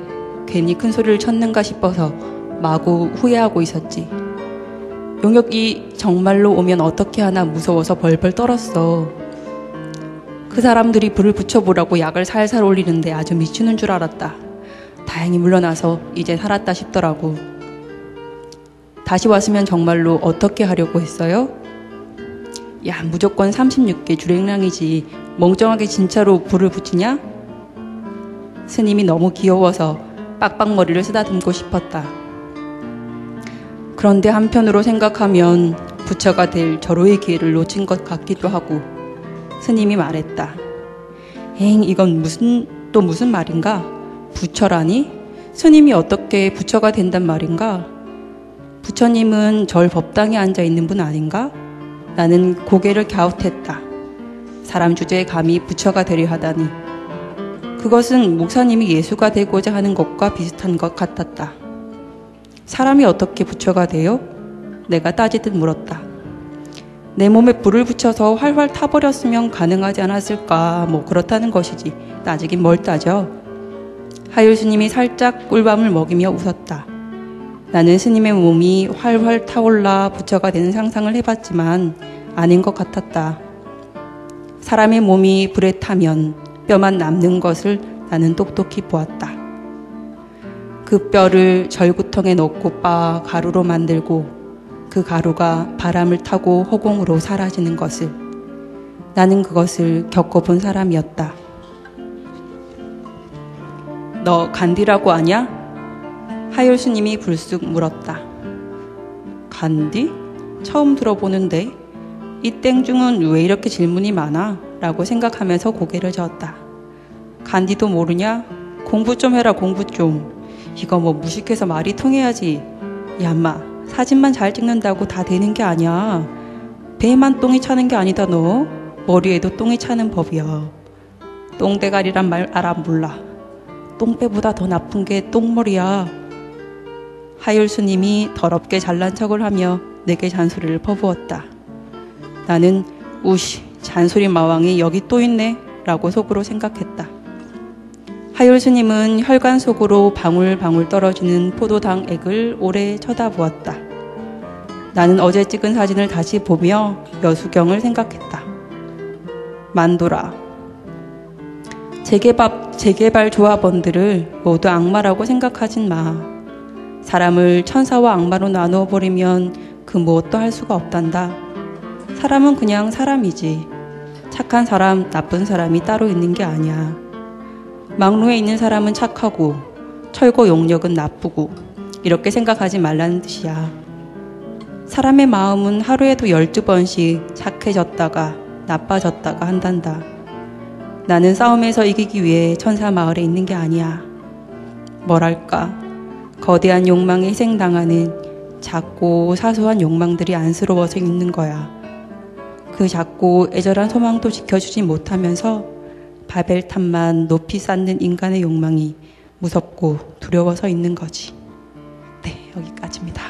괜히 큰 소리를 쳤는가 싶어서 마구 후회하고 있었지. 용역이 정말로 오면 어떻게 하나 무서워서 벌벌 떨었어. 그 사람들이 불을 붙여보라고 약을 살살 올리는데 아주 미치는 줄 알았다. 다행히 물러나서 이제 살았다 싶더라고. 다시 왔으면 정말로 어떻게 하려고 했어요? 야, 무조건 36개 주랭랑이지. 멍청하게 진짜로 불을 붙이냐? 스님이 너무 귀여워서 빡빡머리를 쓰다듬고 싶었다. 그런데 한편으로 생각하면 부처가 될 절호의 기회를 놓친 것 같기도 하고, 스님이 말했다. 엥, 이건 또 무슨 말인가? 부처라니? 스님이 어떻게 부처가 된단 말인가? 부처님은 절 법당에 앉아있는 분 아닌가? 나는 고개를 갸웃했다. 사람 주제에 감히 부처가 되려 하다니. 그것은 목사님이 예수가 되고자 하는 것과 비슷한 것 같았다. 사람이 어떻게 부처가 돼요? 내가 따지듯 물었다. 내 몸에 불을 붙여서 활활 타버렸으면 가능하지 않았을까, 뭐 그렇다는 것이지. 따지긴 뭘 따져. 하율 스님이 살짝 꿀밤을 먹이며 웃었다. 나는 스님의 몸이 활활 타올라 부처가 되는 상상을 해봤지만 아닌 것 같았다. 사람의 몸이 불에 타면 뼈만 남는 것을 나는 똑똑히 보았다. 그 뼈를 절구통에 넣고 빻아 가루로 만들고 그 가루가 바람을 타고 허공으로 사라지는 것을, 나는 그것을 겪어본 사람이었다. 너 간디라고 아냐? 하율 스님이 불쑥 물었다. 간디? 처음 들어보는데 이 땡중은 왜 이렇게 질문이 많아? 라고 생각하면서 고개를 저었다. 간디도 모르냐? 공부 좀 해라, 공부 좀. 이거 뭐 무식해서 말이 통해야지. 야마, 사진만 잘 찍는다고 다 되는 게 아니야. 배에만 똥이 차는 게 아니다 너. 머리에도 똥이 차는 법이야. 똥대가리란 말 알아 몰라. 똥배보다 더 나쁜 게 똥머리야. 하율 스님이 더럽게 잘난 척을 하며 내게 잔소리를 퍼부었다. 나는 우시, 잔소리 마왕이 여기 또 있네 라고 속으로 생각했다. 하율 스님은 혈관 속으로 방울방울 떨어지는 포도당 액을 오래 쳐다보았다. 나는 어제 찍은 사진을 다시 보며 여수경을 생각했다. 만돌아, 재개발 조합원들을 모두 악마라고 생각하진 마. 사람을 천사와 악마로 나누어 버리면 그 무엇도 할 수가 없단다. 사람은 그냥 사람이지. 착한 사람, 나쁜 사람이 따로 있는 게 아니야. 막로에 있는 사람은 착하고 철거 용역은 나쁘고 이렇게 생각하지 말라는 뜻이야. 사람의 마음은 하루에도 12번씩 착해졌다가 나빠졌다가 한단다. 나는 싸움에서 이기기 위해 천사 마을에 있는 게 아니야. 뭐랄까, 거대한 욕망에 희생당하는 작고 사소한 욕망들이 안쓰러워서 있는 거야. 그 작고 애절한 소망도 지켜주지 못하면서 바벨탑만 높이 쌓는 인간의 욕망이 무섭고 두려워서 있는 거지. 네, 여기까지입니다.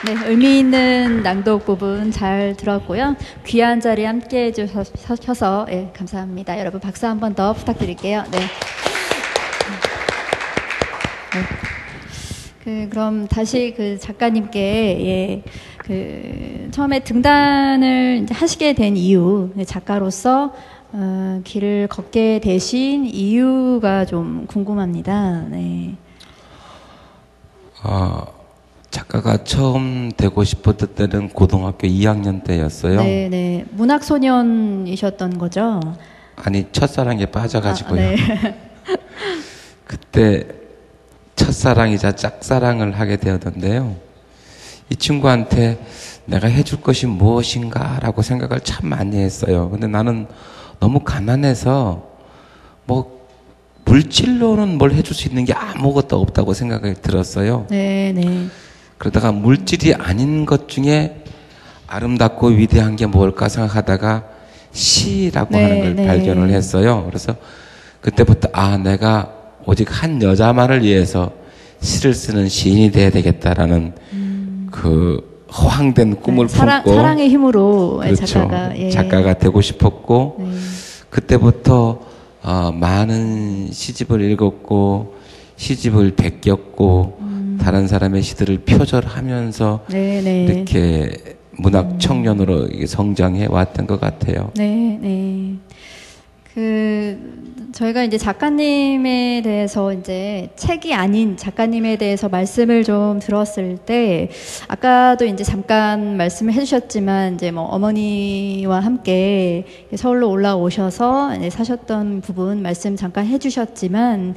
네, 의미 있는 낭독 부분 잘 들었고요. 귀한 자리에 함께 해주셔서 네, 감사합니다. 여러분 박수 한 번 더 부탁드릴게요. 네. 그럼 다시 그 작가님께 처음에 등단을 이제 하시게 된 이유, 작가로서 길을 걷게 되신 이유가 좀 궁금합니다. 네. 작가가 처음 되고 싶었을 때는 고등학교 2학년 때였어요. 네. 문학소년이셨던 거죠? 아니, 첫사랑에 빠져가지고요. 네. 그때 첫사랑이자 짝사랑을 하게 되었는데요. 이 친구한테 내가 해줄 것이 무엇인가 라고 생각을 참 많이 했어요. 근데 나는 너무 가난해서 뭐 물질로는 뭘 해줄 수 있는 게 아무것도 없다고 생각이 들었어요. 네. 그러다가 물질이 아닌 것 중에 아름답고 위대한 게 뭘까 생각하다가 시라고 하는 걸 발견을 했어요. 그래서 그때부터 내가 오직 한 여자만을 위해서 시를 쓰는 시인이 돼야 되겠다라는 그 허황된 꿈을 품고 사랑의 힘으로 그렇죠. 작가가 되고 싶었고 그때부터 많은 시집을 읽었고 시집을 베꼈고 다른 사람의 시들을 표절하면서 이렇게 문학 청년으로 성장해 왔던 것 같아요. 네. 저희가 이제 작가님에 대해서 이제 책이 아닌 작가님에 대해서 말씀을 좀 들었을 때 아까도 이제 잠깐 말씀을 해주셨지만 이제 뭐 어머니와 함께 서울로 올라오셔서 이제 사셨던 부분 말씀 잠깐 해주셨지만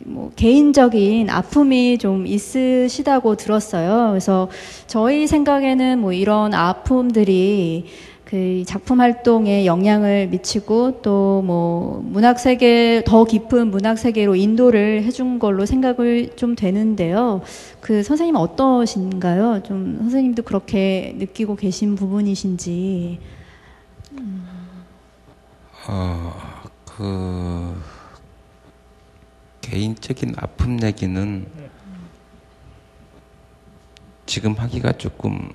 뭐 개인적인 아픔이 좀 있으시다고 들었어요. 그래서 저희 생각에는 뭐 이런 아픔들이 그 작품 활동에 영향을 미치고 또 뭐 문학 세계 더 깊은 문학 세계로 인도를 해준 걸로 생각을 좀 되는데요. 그 선생님 어떠신가요? 좀 선생님도 그렇게 느끼고 계신 부분이신지. 개인적인 아픔 얘기는 지금 하기가 조금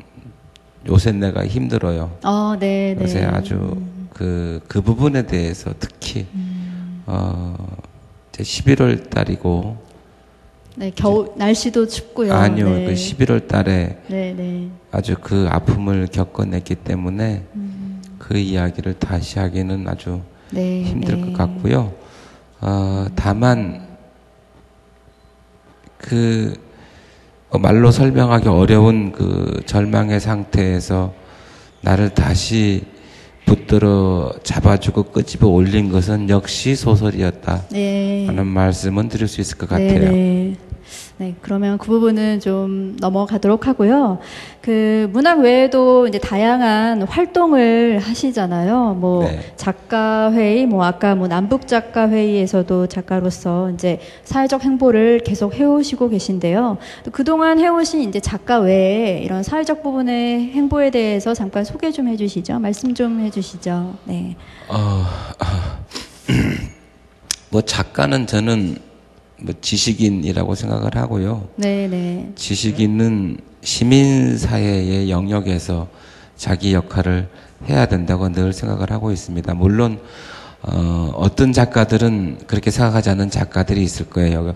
요새 내가 힘들어요. 네. 요새 아주 그 부분에 대해서 특히 이제 11월 달이고 네, 겨울 날씨도 춥고요. 아니요. 네. 그 11월 달에 네. 아주 그 아픔을 겪어냈기 때문에 그 이야기를 다시 하기는 아주 힘들 것 같고요. 다만 그 말로 설명하기 어려운 그 절망의 상태에서 나를 다시 붙들어 잡아주고 끄집어 올린 것은 역시 소설이었다. 하는 말씀은 드릴 수 있을 것 같아요. 네, 그러면 그 부분은 좀 넘어가도록 하고요. 그 문학 외에도 이제 다양한 활동을 하시잖아요. 뭐 작가회의, 뭐 아까 뭐 남북 작가회의에서도 작가로서 이제 사회적 행보를 계속 해오시고 계신데요. 또 그동안 해오신 이제 작가 외에 이런 사회적 부분의 행보에 대해서 잠깐 소개 좀 해주시죠. 말씀 좀 해주시죠. 네. 뭐 작가는 저는 뭐 지식인이라고 생각을 하고요. 네. 지식인은 시민사회의 영역에서 자기 역할을 해야 된다고 늘 생각을 하고 있습니다. 물론 어떤 작가들은 그렇게 생각하지 않는 작가들이 있을 거예요.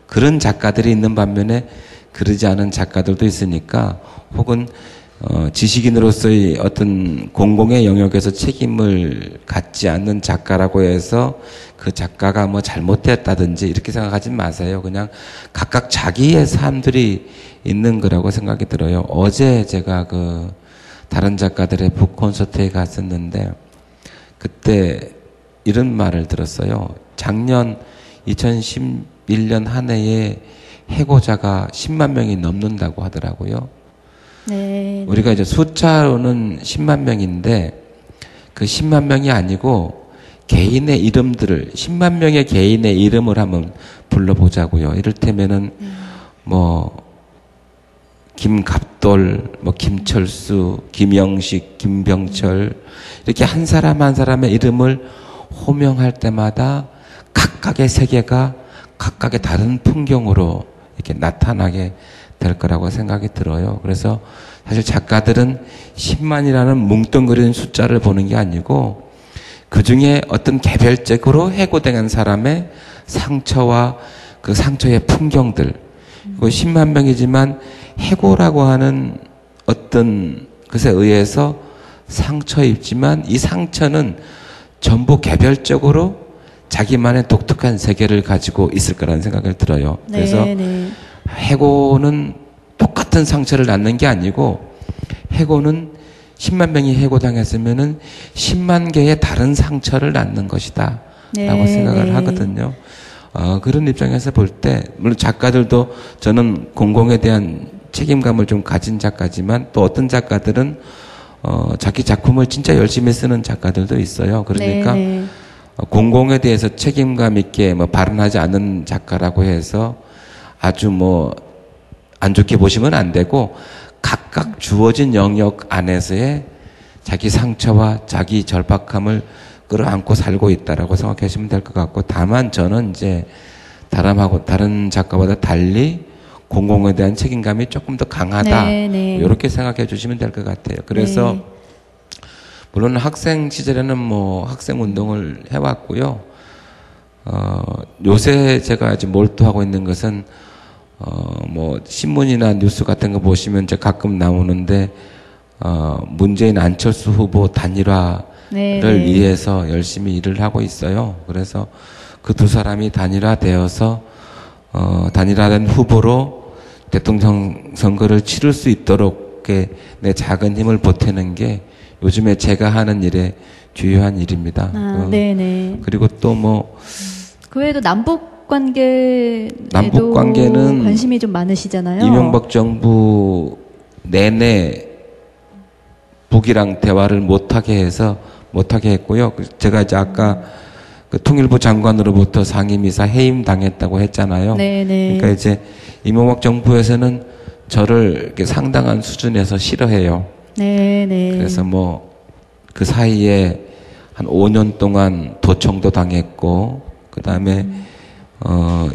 그런 작가들이 있는 반면에 그러지 않은 작가들도 있으니까 혹은 지식인으로서의 어떤 공공의 영역에서 책임을 갖지 않는 작가라고 해서 그 작가가 뭐 잘못됐다든지 이렇게 생각하지 마세요. 그냥 각각 자기의 삶들이 있는 거라고 생각이 들어요. 어제 제가 그 다른 작가들의 북 콘서트에 갔었는데 그때 이런 말을 들었어요. 작년 2011년 한 해에 해고자가 10만 명이 넘는다고 하더라고요. 네. 우리가 이제 숫자로는 10만 명인데 그 10만 명이 아니고 개인의 이름들을 10만 명의 개인의 이름을 한번 불러보자고요. 이를테면은 뭐 김갑돌, 뭐 김철수, 김영식, 김병철 이렇게 한 사람 한 사람의 이름을 호명할 때마다 각각의 세계가 각각의 다른 풍경으로 이렇게 나타나게 될 거라고 생각이 들어요. 그래서 사실 작가들은 10만이라는 뭉뚱그린 숫자를 보는 게 아니고 그 중에 어떤 개별적으로 해고된 사람의 상처와 그 상처의 풍경들, 그리고 10만 명이지만 해고라고 하는 어떤 것에 의해서 상처 입지만 이 상처는 전부 개별적으로 자기만의 독특한 세계를 가지고 있을 거라는 생각을 들어요. 그래서 네. 해고는 똑같은 상처를 낳는 게 아니고 해고는 10만 명이 해고당했으면은 10만 개의 다른 상처를 낳는 것이다 라고 생각을 하거든요. 그런 입장에서 볼 때 물론 작가들도 저는 공공에 대한 책임감을 좀 가진 작가지만 또 어떤 작가들은 자기 작품을 진짜 열심히 쓰는 작가들도 있어요. 그러니까 공공에 대해서 책임감 있게 뭐 발언하지 않는 작가라고 해서 아주 뭐 안 좋게 보시면 안 되고 각각 주어진 영역 안에서의 자기 상처와 자기 절박함을 끌어안고 살고 있다라고 생각하시면 될 것 같고 다만 저는 이제 다른 작가보다 달리 공공에 대한 책임감이 조금 더 강하다. 이렇게 생각해 주시면 될 것 같아요. 그래서 물론 학생 시절에는 뭐 학생 운동을 해왔고요. 요새 제가 아주 몰두하고 있는 것은 뭐 신문이나 뉴스 같은 거 보시면 이제 가끔 나오는데 문재인 안철수 후보 단일화를 위해서 열심히 일을 하고 있어요. 그래서 그 두 사람이 단일화되어서 단일화된 후보로 대통령 선거를 치를 수 있도록 내 작은 힘을 보태는 게 요즘에 제가 하는 일의 주요한 일입니다. 그리고 또 뭐 그 외에도 남북 관계는 관심이 좀 많으시잖아요. 이명박 정부 내내 북이랑 대화를 못하게 했고요. 제가 이제 아까 그 통일부 장관으로부터 상임이사 해임 당했다고 했잖아요. 그러니까 이제 이명박 정부에서는 저를 이렇게 상당한 수준에서 싫어해요. 그래서 뭐 그 사이에 한 5년 동안 도청도 당했고, 그 다음에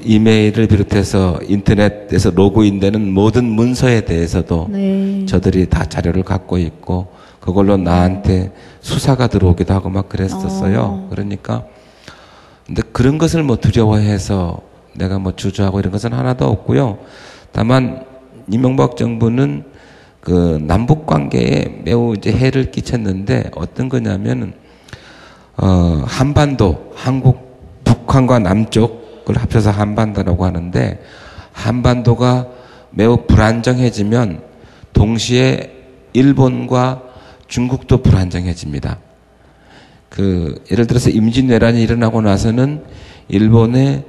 이메일을 비롯해서 인터넷에서 로그인되는 모든 문서에 대해서도 저들이 다 자료를 갖고 있고 그걸로 나한테 수사가 들어오기도 하고 막 그랬었어요. 그러니까 근데 그런 것을 뭐 두려워해서 내가 뭐 주저하고 이런 것은 하나도 없고요. 다만 이명박 정부는 그 남북 관계에 매우 이제 해를 끼쳤는데 어떤 거냐면은 한반도, 북한과 남쪽을 합쳐서 한반도라고 하는데 한반도가 매우 불안정해지면 동시에 일본과 중국도 불안정해집니다. 예를 들어서 임진왜란이 일어나고 나서는 일본의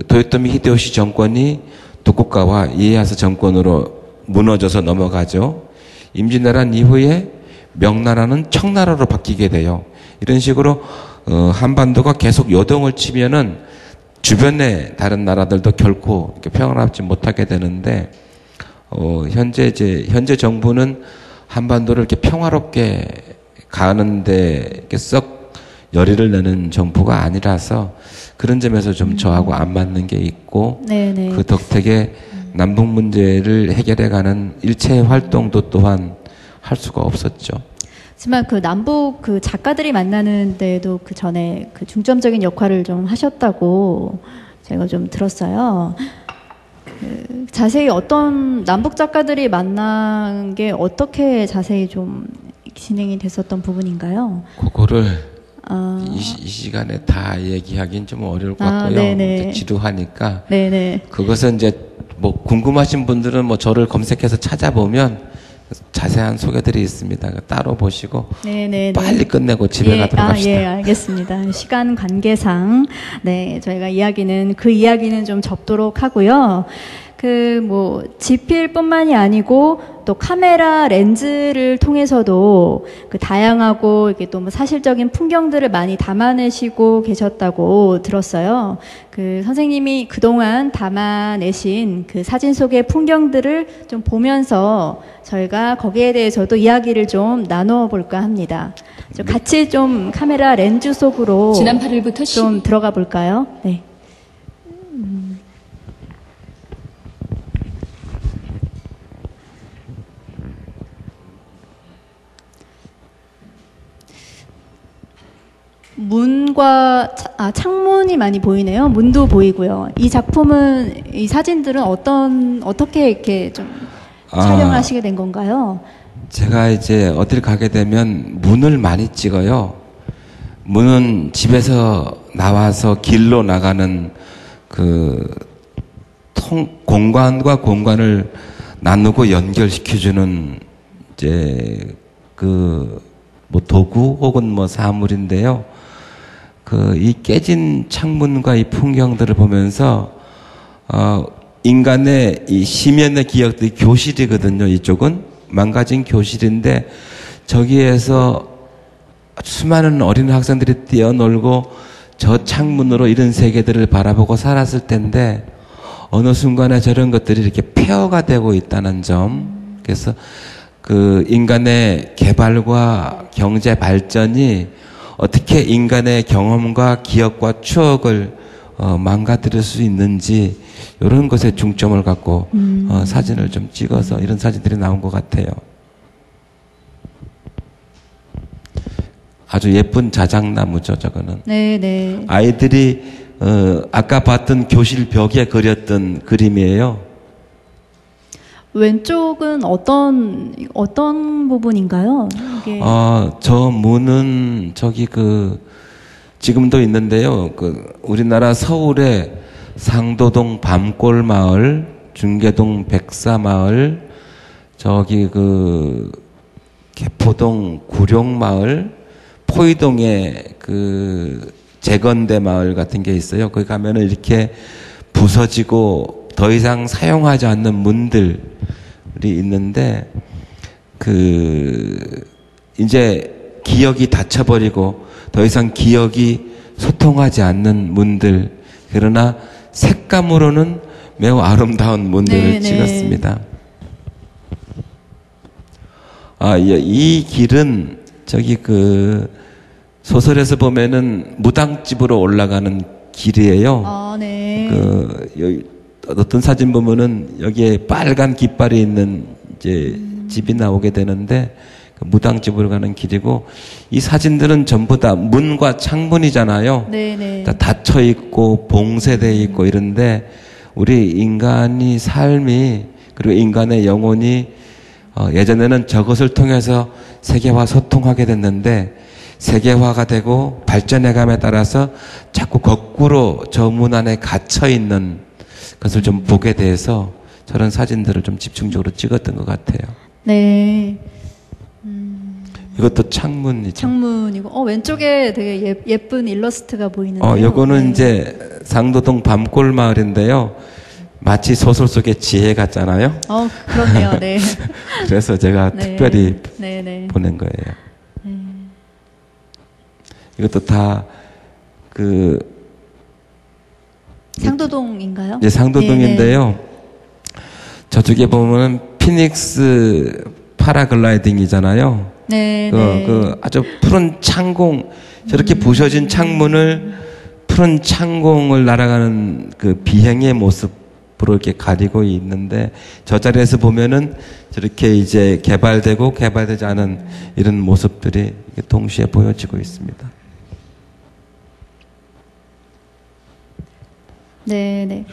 도요토미 히데요시 정권이 도쿠가와 이에야스 정권으로 무너져서 넘어가죠. 임진왜란 이후에 명나라는 청나라로 바뀌게 돼요. 이런 식으로 한반도가 계속 요동을 치면은 주변의 다른 나라들도 결코 이렇게 평화롭지 못하게 되는데 현재 정부는 한반도를 이렇게 평화롭게 가는데 이렇게 썩 열의를 내는 정부가 아니라서 그런 점에서 좀 저하고 안 맞는 게 있고 그 덕택에 남북 문제를 해결해가는 일체 활동도 또한 할 수가 없었죠. 하지만 그 남북 그 작가들이 만나는 데에도 그 전에 그 중점적인 역할을 좀 하셨다고 제가 좀 들었어요. 자세히 어떤 남북 작가들이 만난 게 어떻게 자세히 좀 진행이 됐었던 부분인가요? 그거를 이 시간에 다 얘기하기는 좀 어려울 것 같고요. 네네. 지루하니까. 네네. 그것은 이제 뭐 궁금하신 분들은 뭐 저를 검색해서 찾아보면 자세한 소개들이 있습니다. 따로 보시고 네네. 빨리 끝내고 집에 가도록 합시다. 예, 알겠습니다. 시간 관계상 네, 저희가 그 이야기는 좀 접도록 하고요. 뭐 지필뿐만이 아니고 또 카메라 렌즈를 통해서도 다양하고 이게 또 뭐 사실적인 풍경들을 많이 담아내시고 계셨다고 들었어요. 선생님이 그동안 담아내신 사진 속의 풍경들을 좀 보면서 저희가 거기에 대해서도 이야기를 좀 나누어 볼까 합니다. 같이 좀 카메라 렌즈 속으로 지난 8일부터 좀 들어가 볼까요? 네. 문과 창문이 많이 보이네요. 문도 보이고요. 이 작품은 이 사진들은 어떻게 이렇게 좀 촬영하시게 된 건가요? 제가 이제 어딜 가게 되면 문을 많이 찍어요. 문은 집에서 나와서 길로 나가는 공간과 공간을 나누고 연결시켜주는 이제 뭐 도구 혹은 뭐 사물인데요. 이 깨진 창문과 이 풍경들을 보면서 인간의 이 심연의 기억들이 교실이거든요. 이쪽은 망가진 교실인데 저기에서 수많은 어린 학생들이 뛰어놀고 저 창문으로 이런 세계들을 바라보고 살았을 텐데 어느 순간에 저런 것들이 이렇게 폐허가 되고 있다는 점. 그래서 인간의 개발과 경제 발전이 어떻게 인간의 경험과 기억과 추억을 망가뜨릴 수 있는지 이런 것에 중점을 갖고 사진을 좀 찍어서 이런 사진들이 나온 것 같아요. 아주 예쁜 자작나무죠, 저거는. 네네. 아이들이 아까 봤던 교실 벽에 그렸던 그림이에요. 왼쪽은 어떤 부분인가요? 이게 저 문은 저기 지금도 있는데요. 우리나라 서울의 상도동 밤골마을, 중계동 백사마을, 저기 개포동 구룡마을, 포이동에 재건대 마을 같은 게 있어요. 거기 가면은 이렇게 부서지고 더 이상 사용하지 않는 문들이 있는데 이제 기억이 닫혀버리고 더 이상 기억이 소통하지 않는 문들, 그러나 색감으로는 매우 아름다운 문들을 찍었습니다. 이 길은 저기 소설에서 보면은 무당집으로 올라가는 길이에요. 네. 어떤 사진 보면은 여기에 빨간 깃발이 있는 이제 집이 나오게 되는데 무당집으로 가는 길이고, 이 사진들은 전부 다 문과 창문이잖아요. 네네. 다 닫혀 있고 봉쇄돼 있고 이런데 우리 인간이 삶이 그리고 인간의 영혼이 예전에는 저것을 통해서 세계와 소통하게 됐는데 세계화가 되고 발전해감에 따라서 자꾸 거꾸로 저 문 안에 갇혀 있는 것을 좀 보게 돼서 저런 사진들을 좀 집중적으로 찍었던 것 같아요. 네. 이것도 창문이죠. 창문이고, 왼쪽에 되게 예쁜 일러스트가 보이는데요. 요거는 이제 상도동 밤골 마을인데요. 마치 소설 속의 지혜 같잖아요. 그렇네요. 네. 그래서 제가 특별히 네네. 보낸 거예요. 이것도 다 상도동인가요? 네, 상도동인데요. 저쪽에 보면 피닉스 파라글라이딩이잖아요. 네. 아주 푸른 창공, 저렇게 부서진 창문을 푸른 창공을 날아가는 비행의 모습으로 이렇게 가리고 있는데, 저 자리에서 보면은 저렇게 이제 개발되고 개발되지 않은 이런 모습들이 동시에 보여지고 있습니다. 네.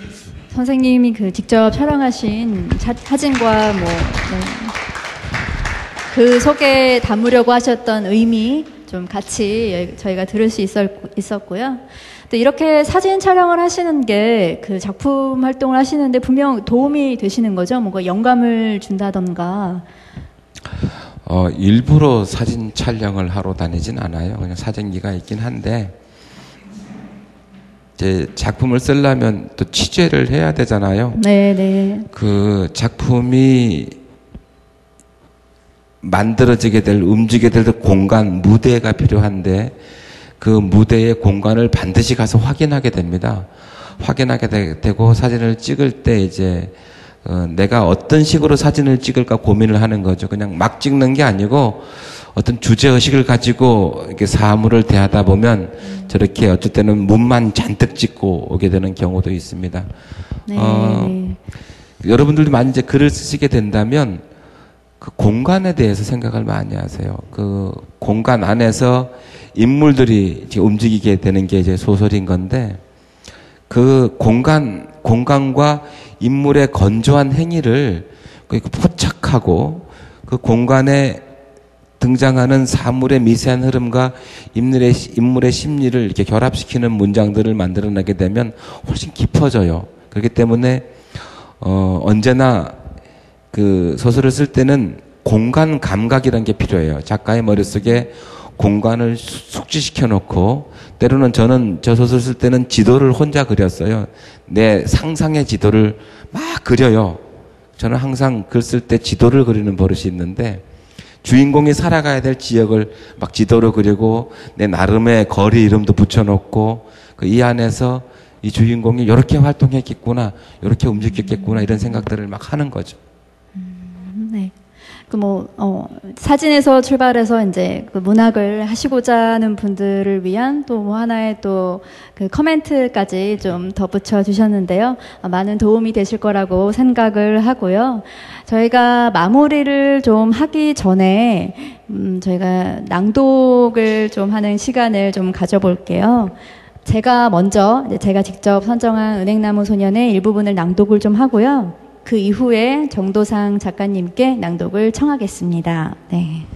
선생님이 그 직접 촬영하신 사진과 뭐, 그 속에 담으려고 하셨던 의미 좀 같이 저희가 들을 수 있었고요. 또 이렇게 사진 촬영을 하시는 게 그 작품 활동을 하시는데 분명 도움이 되시는 거죠? 뭔가 영감을 준다던가. 일부러 사진 촬영을 하러 다니진 않아요. 그냥 사진기가 있긴 한데, 이제 작품을 쓰려면 또 취재를 해야 되잖아요. 네. 그 작품이 만들어지게 될, 움직이게 될 공간, 무대가 필요한데, 그 무대의 공간을 반드시 가서 확인하게 됩니다. 확인하게 되고 사진을 찍을 때 이제 내가 어떤 식으로 사진을 찍을까 고민을 하는 거죠. 그냥 막 찍는 게 아니고 어떤 주제의식을 가지고 이렇게 사물을 대하다 보면 저렇게 어쩔 때는 몸만 잔뜩 찍고 오게 되는 경우도 있습니다. 네. 여러분들도 많이 이제 글을 쓰시게 된다면 그 공간에 대해서 생각을 많이 하세요. 그 공간 안에서 인물들이 이제 움직이게 되는 게 이제 소설인 건데, 그 공간과 인물의 건조한 행위를 포착하고 그 공간에 등장하는 사물의 미세한 흐름과 인물의 심리를 이렇게 결합시키는 문장들을 만들어내게 되면 훨씬 깊어져요. 그렇기 때문에 언제나 그 소설을 쓸 때는 공간 감각이라는 게 필요해요. 작가의 머릿속에 공간을 숙지시켜 놓고, 때로는 저는 저 소설 쓸 때는 지도를 혼자 그렸어요. 내 상상의 지도를 막 그려요. 저는 항상 글 쓸 때 지도를 그리는 버릇이 있는데, 주인공이 살아가야 될 지역을 막 지도로 그리고 내 나름의 거리 이름도 붙여놓고, 그 이 안에서 이 주인공이 이렇게 활동했겠구나, 이렇게 움직였겠구나, 이런 생각들을 막 하는 거죠. 네. 사진에서 출발해서 이제 그 문학을 하시고자 하는 분들을 위한 또 뭐 하나의 또 그 커멘트까지 좀 덧붙여 주셨는데요. 많은 도움이 되실 거라고 생각을 하고요. 저희가 마무리를 좀 하기 전에, 저희가 낭독을 좀 하는 시간을 좀 가져볼게요. 제가 직접 선정한 은행나무 소년의 일부분을 낭독을 좀 하고요. 그 이후에 정도상 작가님께 낭독을 청하겠습니다. 네.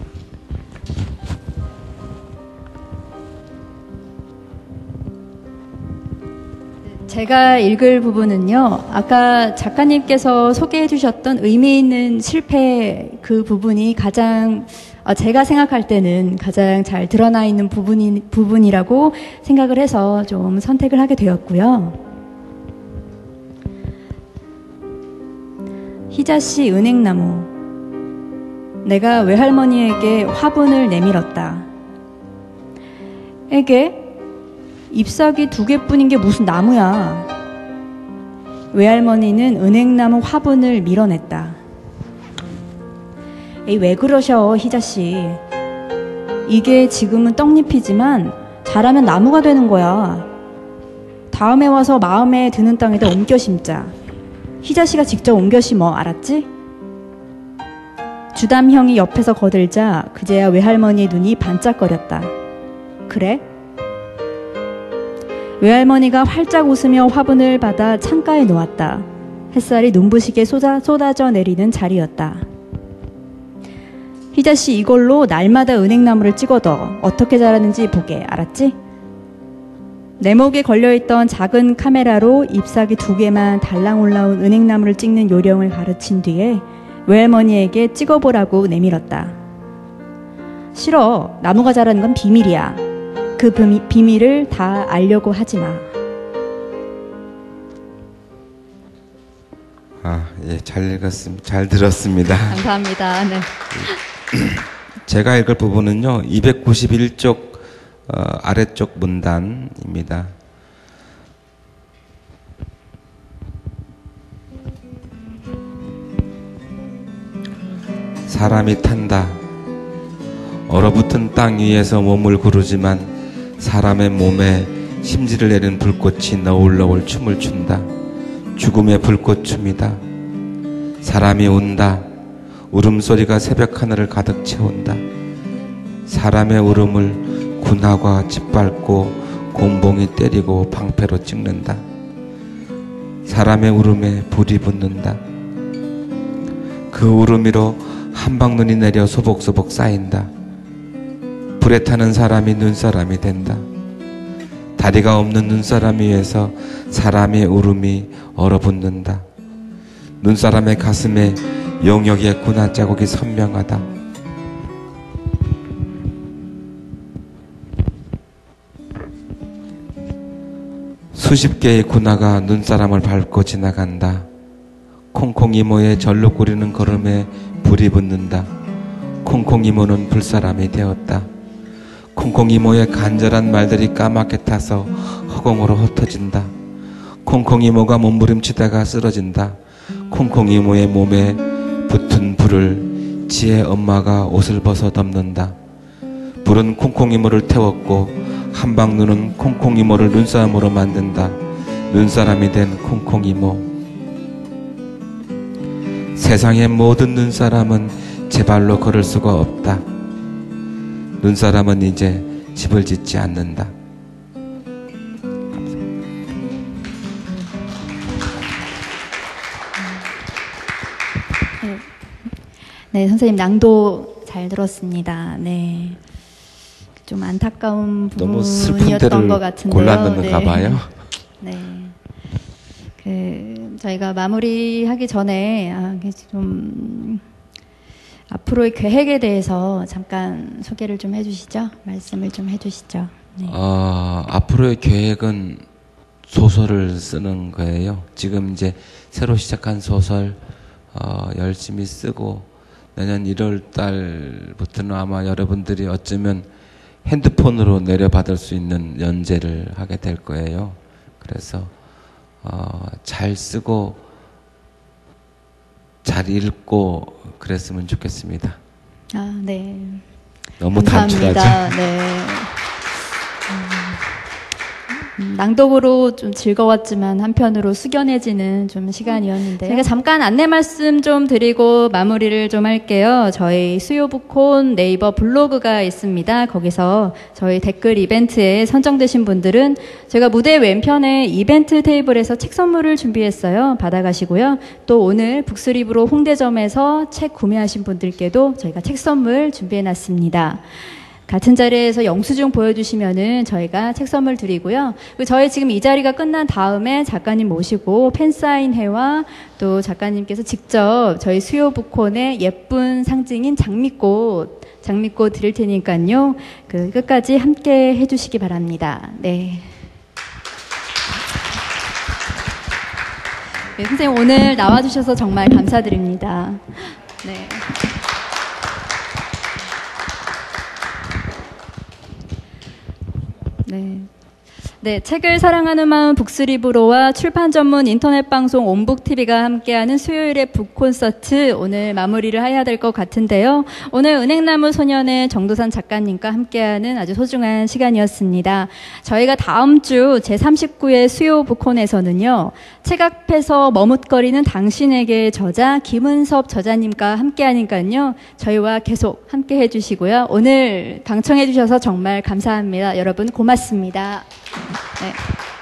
제가 읽을 부분은요, 아까 작가님께서 소개해 주셨던 의미 있는 실패 그 부분이 가장, 제가 생각할 때는 가장 잘 드러나 있는 부분이라고 생각을 해서 좀 선택을 하게 되었고요. 희자씨 은행나무. 내가 외할머니에게 화분을 내밀었다. 에게? 잎사귀 2개뿐인 게 무슨 나무야. 외할머니는 은행나무 화분을 밀어냈다. 에이, 왜 그러셔, 희자씨. 이게 지금은 떡잎이지만 자라면 나무가 되는 거야. 다음에 와서 마음에 드는 땅에다 옮겨 심자. 희자씨가 직접 옮겨 심어, 알았지? 주담형이 옆에서 거들자 그제야 외할머니의 눈이 반짝거렸다. 그래? 외할머니가 활짝 웃으며 화분을 받아 창가에 놓았다. 햇살이 눈부시게 쏟아져 내리는 자리였다. 희자씨, 이걸로 날마다 은행나무를 찍어둬. 어떻게 자라는지 보게, 알았지? 내 목에 걸려있던 작은 카메라로 잎사귀 2개만 달랑 올라온 은행나무를 찍는 요령을 가르친 뒤에 외할머니에게 찍어보라고 내밀었다. 싫어. 나무가 자라는 건 비밀이야. 그 비밀을 다 알려고 하지 마. 예, 잘 읽었습니다. 잘 들었습니다. 감사합니다. 네. 제가 읽을 부분은요, 291쪽 아래쪽 문단입니다. 사람이 탄다. 얼어붙은 땅 위에서 몸을 구르지만 사람의 몸에 심지를 내린 불꽃이 너울너울 춤을 춘다. 죽음의 불꽃춤이다. 사람이 운다. 울음소리가 새벽 하늘을 가득 채운다. 사람의 울음을 군화가 짓밟고 곤봉이 때리고 방패로 찍는다. 사람의 울음에 불이 붙는다. 그 울음 위로 한방눈이 내려 소복소복 쌓인다. 불에 타는 사람이 눈사람이 된다. 다리가 없는 눈사람 위에서 사람의 울음이 얼어붙는다. 눈사람의 가슴에 영역의 군화 자국이 선명하다. 수십 개의 군화가 눈사람을 밟고 지나간다. 콩콩 이모의 절로 꾸리는 걸음에 불이 붙는다. 콩콩 이모는 불사람이 되었다. 콩콩 이모의 간절한 말들이 까맣게 타서 허공으로 흩어진다. 콩콩 이모가 몸부림치다가 쓰러진다. 콩콩 이모의 몸에 붙은 불을 지혜 엄마가 옷을 벗어 덮는다. 불은 콩콩 이모를 태웠고 한방눈은 콩콩 이모를 눈사람으로 만든다. 눈사람이 된 콩콩 이모. 세상의 모든 눈사람은 제 발로 걸을 수가 없다. 눈사람은 이제 집을 짓지 않는다. 네, 선생님 낭도 잘 들었습니다. 네, 좀 안타까운 너무 슬픈 부분이었던 데를 것 같은데요. 골랐는가 봐요. 네, 저희가 마무리하기 전에 좀 앞으로의 계획에 대해서 잠깐 소개를 좀 해주시죠. 말씀을 좀 해주시죠. 네. 앞으로의 계획은 소설을 쓰는 거예요. 지금 이제 새로 시작한 소설 열심히 쓰고 내년 1월 달부터는 아마 여러분들이 어쩌면 핸드폰으로 내려받을 수 있는 연재를 하게 될 거예요. 그래서 잘 쓰고 잘 읽고 그랬으면 좋겠습니다. 네. 너무 감사합니다. 단출하죠? 네. 낭독으로 좀 즐거웠지만 한편으로 숙연해지는 좀 시간이었는데요. 제가 잠깐 안내 말씀 좀 드리고 마무리를 좀 할게요. 저희 수요북콘 네이버 블로그가 있습니다. 거기서 저희 댓글 이벤트에 선정되신 분들은 제가 무대 왼편에 이벤트 테이블에서 책 선물을 준비했어요. 받아가시고요. 또 오늘 북스리브로 홍대점에서 책 구매하신 분들께도 저희가 책 선물 준비해놨습니다. 같은 자리에서 영수증 보여주시면은 저희가 책 선물 드리고요. 그리고 저희 지금 이 자리가 끝난 다음에 작가님 모시고 팬사인회와 또 작가님께서 직접 저희 수요북콘의 예쁜 상징인 장미꽃 드릴 테니까요. 끝까지 함께 해주시기 바랍니다. 네. 네, 선생님 오늘 나와주셔서 정말 감사드립니다. 네. 네, 책을 사랑하는 마음 북스리브로와 출판 전문 인터넷 방송 온북TV가 함께하는 수요일의 북콘서트 오늘 마무리를 해야 될 것 같은데요. 오늘 은행나무 소년의 정도산 작가님과 함께하는 아주 소중한 시간이었습니다. 저희가 다음 주 제39회 수요 북콘에서는요. 책 앞에서 머뭇거리는 당신에게 저자 김은섭 저자님과 함께하니까요. 저희와 계속 함께해 주시고요. 오늘 방청해 주셔서 정말 감사합니다. 여러분 고맙습니다. 네.